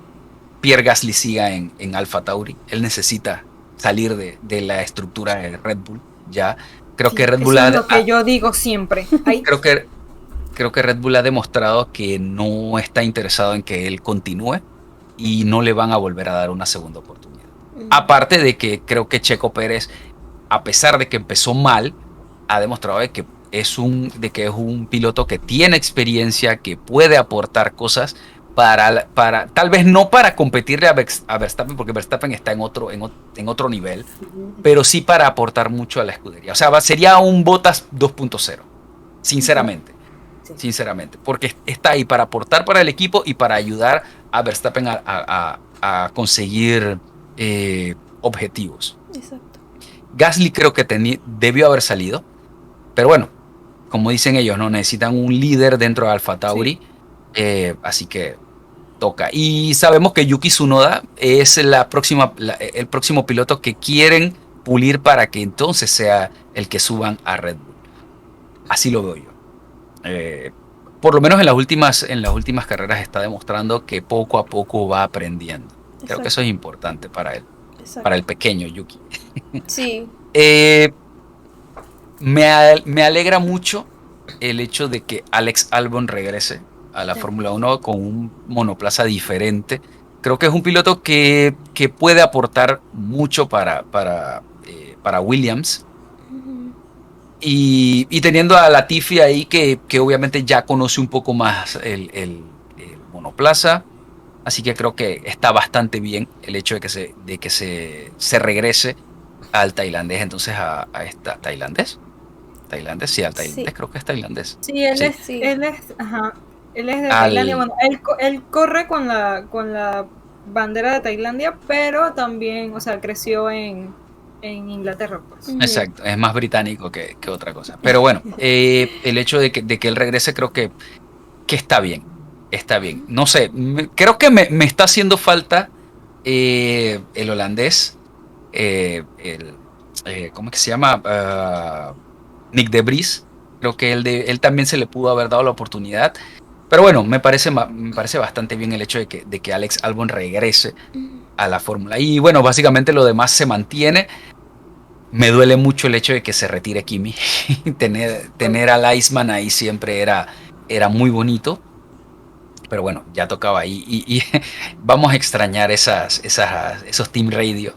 Pierre Gasly siga en Alfa Tauri. Él necesita salir de la estructura de Red Bull. Ya creo que Red Bull es lo que yo digo siempre. Creo que Red Bull ha demostrado que no está interesado en que él continúe, y no le van a volver a dar una segunda oportunidad. Aparte de que creo que Checo Pérez, a pesar de que empezó mal, ha demostrado de que es un piloto que tiene experiencia, que puede aportar cosas para tal vez no para competirle a Verstappen, porque Verstappen está en otro nivel, pero sí para aportar mucho a la escudería. O sea, sería un Bottas 2.0, sinceramente. Sinceramente, porque está ahí para aportar para el equipo y para ayudar a Verstappen a conseguir objetivos. Exacto. Gasly creo que debió haber salido, pero bueno, como dicen ellos, no necesitan un líder dentro de Alfa Tauri, así que toca. Y sabemos que Yuki Tsunoda es el próximo piloto que quieren pulir para que entonces sea el que suban a Red Bull. Así lo veo yo. Por lo menos en las últimas carreras está demostrando que poco a poco va aprendiendo. Creo Exacto. que eso es importante para él, Exacto. para el pequeño Yuki. Sí. Me alegra mucho el hecho de que Alex Albon regrese a la Fórmula 1 con un monoplaza diferente. Creo que es un piloto que puede aportar mucho para Williams. Y teniendo a Latifi ahí, que obviamente ya conoce un poco más el monoplaza. Así que creo que está bastante bien el hecho de que se regrese al tailandés. Entonces a esta ¿tailandés? ¿Tailandés? Sí, al tailandés, sí. Creo que es tailandés. Sí, él es de Tailandia. Bueno, él corre con la bandera de Tailandia, pero también, o sea, creció en Inglaterra, pues. Exacto, es más británico que otra cosa. Pero bueno, el hecho de que él regrese creo que está bien. Está bien. No sé, creo que me está haciendo falta el holandés, ¿cómo es que se llama? Nick de Vries. Creo que él también se le pudo haber dado la oportunidad. Pero bueno, me parece bastante bien el hecho de que Alex Albon regrese a la fórmula. Y bueno, básicamente lo demás se mantiene. Me duele mucho el hecho de que se retire Kimi. tener al Iceman ahí siempre era muy bonito. Pero bueno, ya tocaba ahí. Y vamos a extrañar esos Team Radio.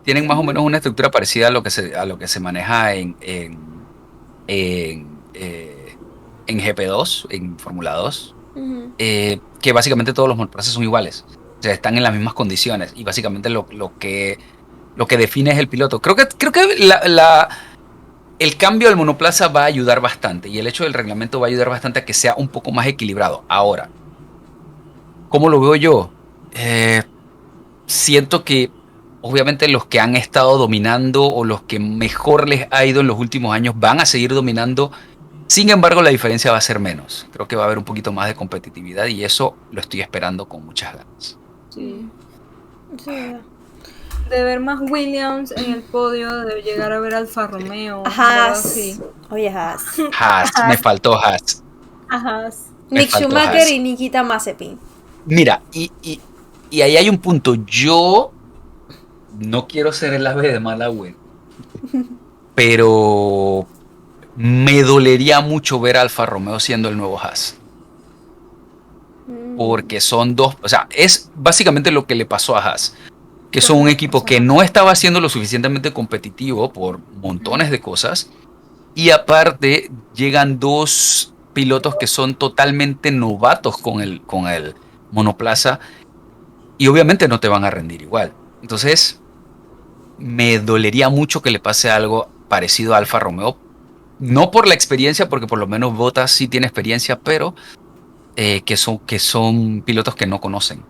Tienen más o menos una estructura parecida a lo que se maneja en GP2, en Fórmula 2. Ujú. Que básicamente todos los monoplazas son iguales. O sea, están en las mismas condiciones. Y básicamente lo que define es el piloto. Creo que el cambio del monoplaza va a ayudar bastante. Y el hecho del reglamento va a ayudar bastante a que sea un poco más equilibrado. Ahora, ¿cómo lo veo yo? Siento que obviamente los que han estado dominando o los que mejor les ha ido en los últimos años van a seguir dominando. Sin embargo, la diferencia va a ser menos. Creo que va a haber un poquito más de competitividad y eso lo estoy esperando con muchas ganas. Sí. Sí. De ver más Williams en el podio, de llegar a ver Alfa Romeo. Haas. Sí. Oye, Haas. Haas, me faltó Haas. Haas. Me Nick faltó Schumacher Haas. y Nikita Mazepin. Mira, y ahí hay un punto. Yo no quiero ser el ave de mal agüero, pero me dolería mucho ver a Alfa Romeo siendo el nuevo Haas. Porque son dos, o sea, es básicamente lo que le pasó a Haas, que son un equipo que no estaba siendo lo suficientemente competitivo por montones de cosas, y aparte llegan dos pilotos que son totalmente novatos con el monoplaza, y obviamente no te van a rendir igual. Entonces, me dolería mucho que le pase algo parecido a Alfa Romeo, no por la experiencia, porque por lo menos Bottas sí tiene experiencia, pero que son pilotos que no conocen.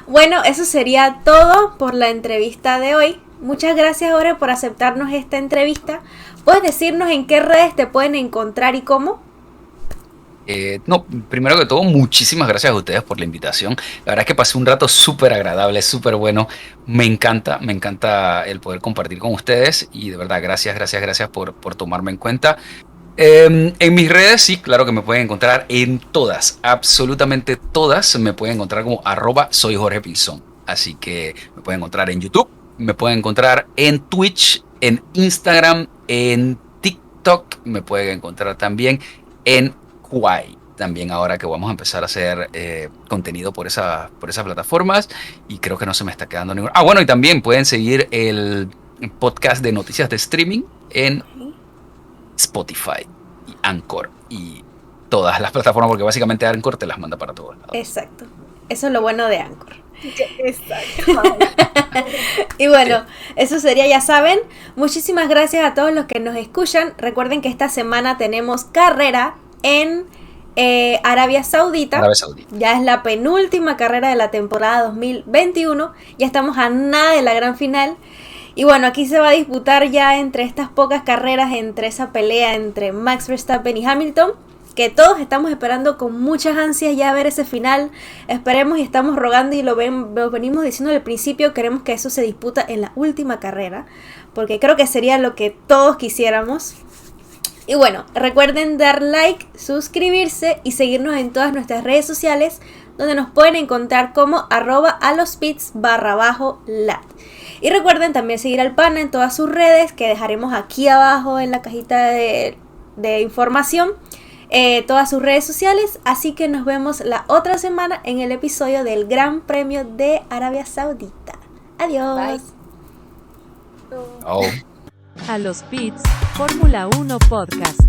Bueno, eso sería todo por la entrevista de hoy. Muchas gracias, Ore, por aceptarnos esta entrevista. ¿Puedes decirnos en qué redes te pueden encontrar y cómo? No, primero que todo, muchísimas gracias a ustedes por la invitación. La verdad es que pasé un rato súper agradable, súper bueno. Me encanta el poder compartir con ustedes y de verdad, gracias por tomarme en cuenta. En mis redes, sí, claro que me pueden encontrar en todas, absolutamente todas. Me pueden encontrar como @soy Jorge Pilson. Así que me pueden encontrar en YouTube, me pueden encontrar en Twitch, en Instagram, en TikTok. Me pueden encontrar también en Kwai. También ahora que vamos a empezar a hacer contenido por esas plataformas. Y creo que no se me está quedando ningún. Bueno, y también pueden seguir el podcast de noticias de streaming en Spotify y Anchor y todas las plataformas, porque básicamente Anchor te las manda para todos lados. Exacto. Eso es lo bueno de Anchor. Exacto. Y bueno, eso sería, ya saben. Muchísimas gracias a todos los que nos escuchan. Recuerden que esta semana tenemos carrera en Arabia Saudita. Ya es la penúltima carrera de la temporada 2021. Ya estamos a nada de la gran final. Y bueno, aquí se va a disputar ya entre estas pocas carreras, entre esa pelea entre Max Verstappen y Hamilton, que todos estamos esperando con muchas ansias ya ver ese final. Esperemos y estamos rogando y lo venimos diciendo al principio, queremos que eso se disputa en la última carrera, porque creo que sería lo que todos quisiéramos. Y bueno, recuerden dar like, suscribirse y seguirnos en todas nuestras redes sociales, donde nos pueden encontrar como @alospits_lat. Y recuerden también seguir al pana en todas sus redes, que dejaremos aquí abajo en la cajita de información, todas sus redes sociales. Así que nos vemos la otra semana en el episodio del Gran Premio de Arabia Saudita. Adiós. Bye. Oh. A los Pits, Fórmula 1 Podcast.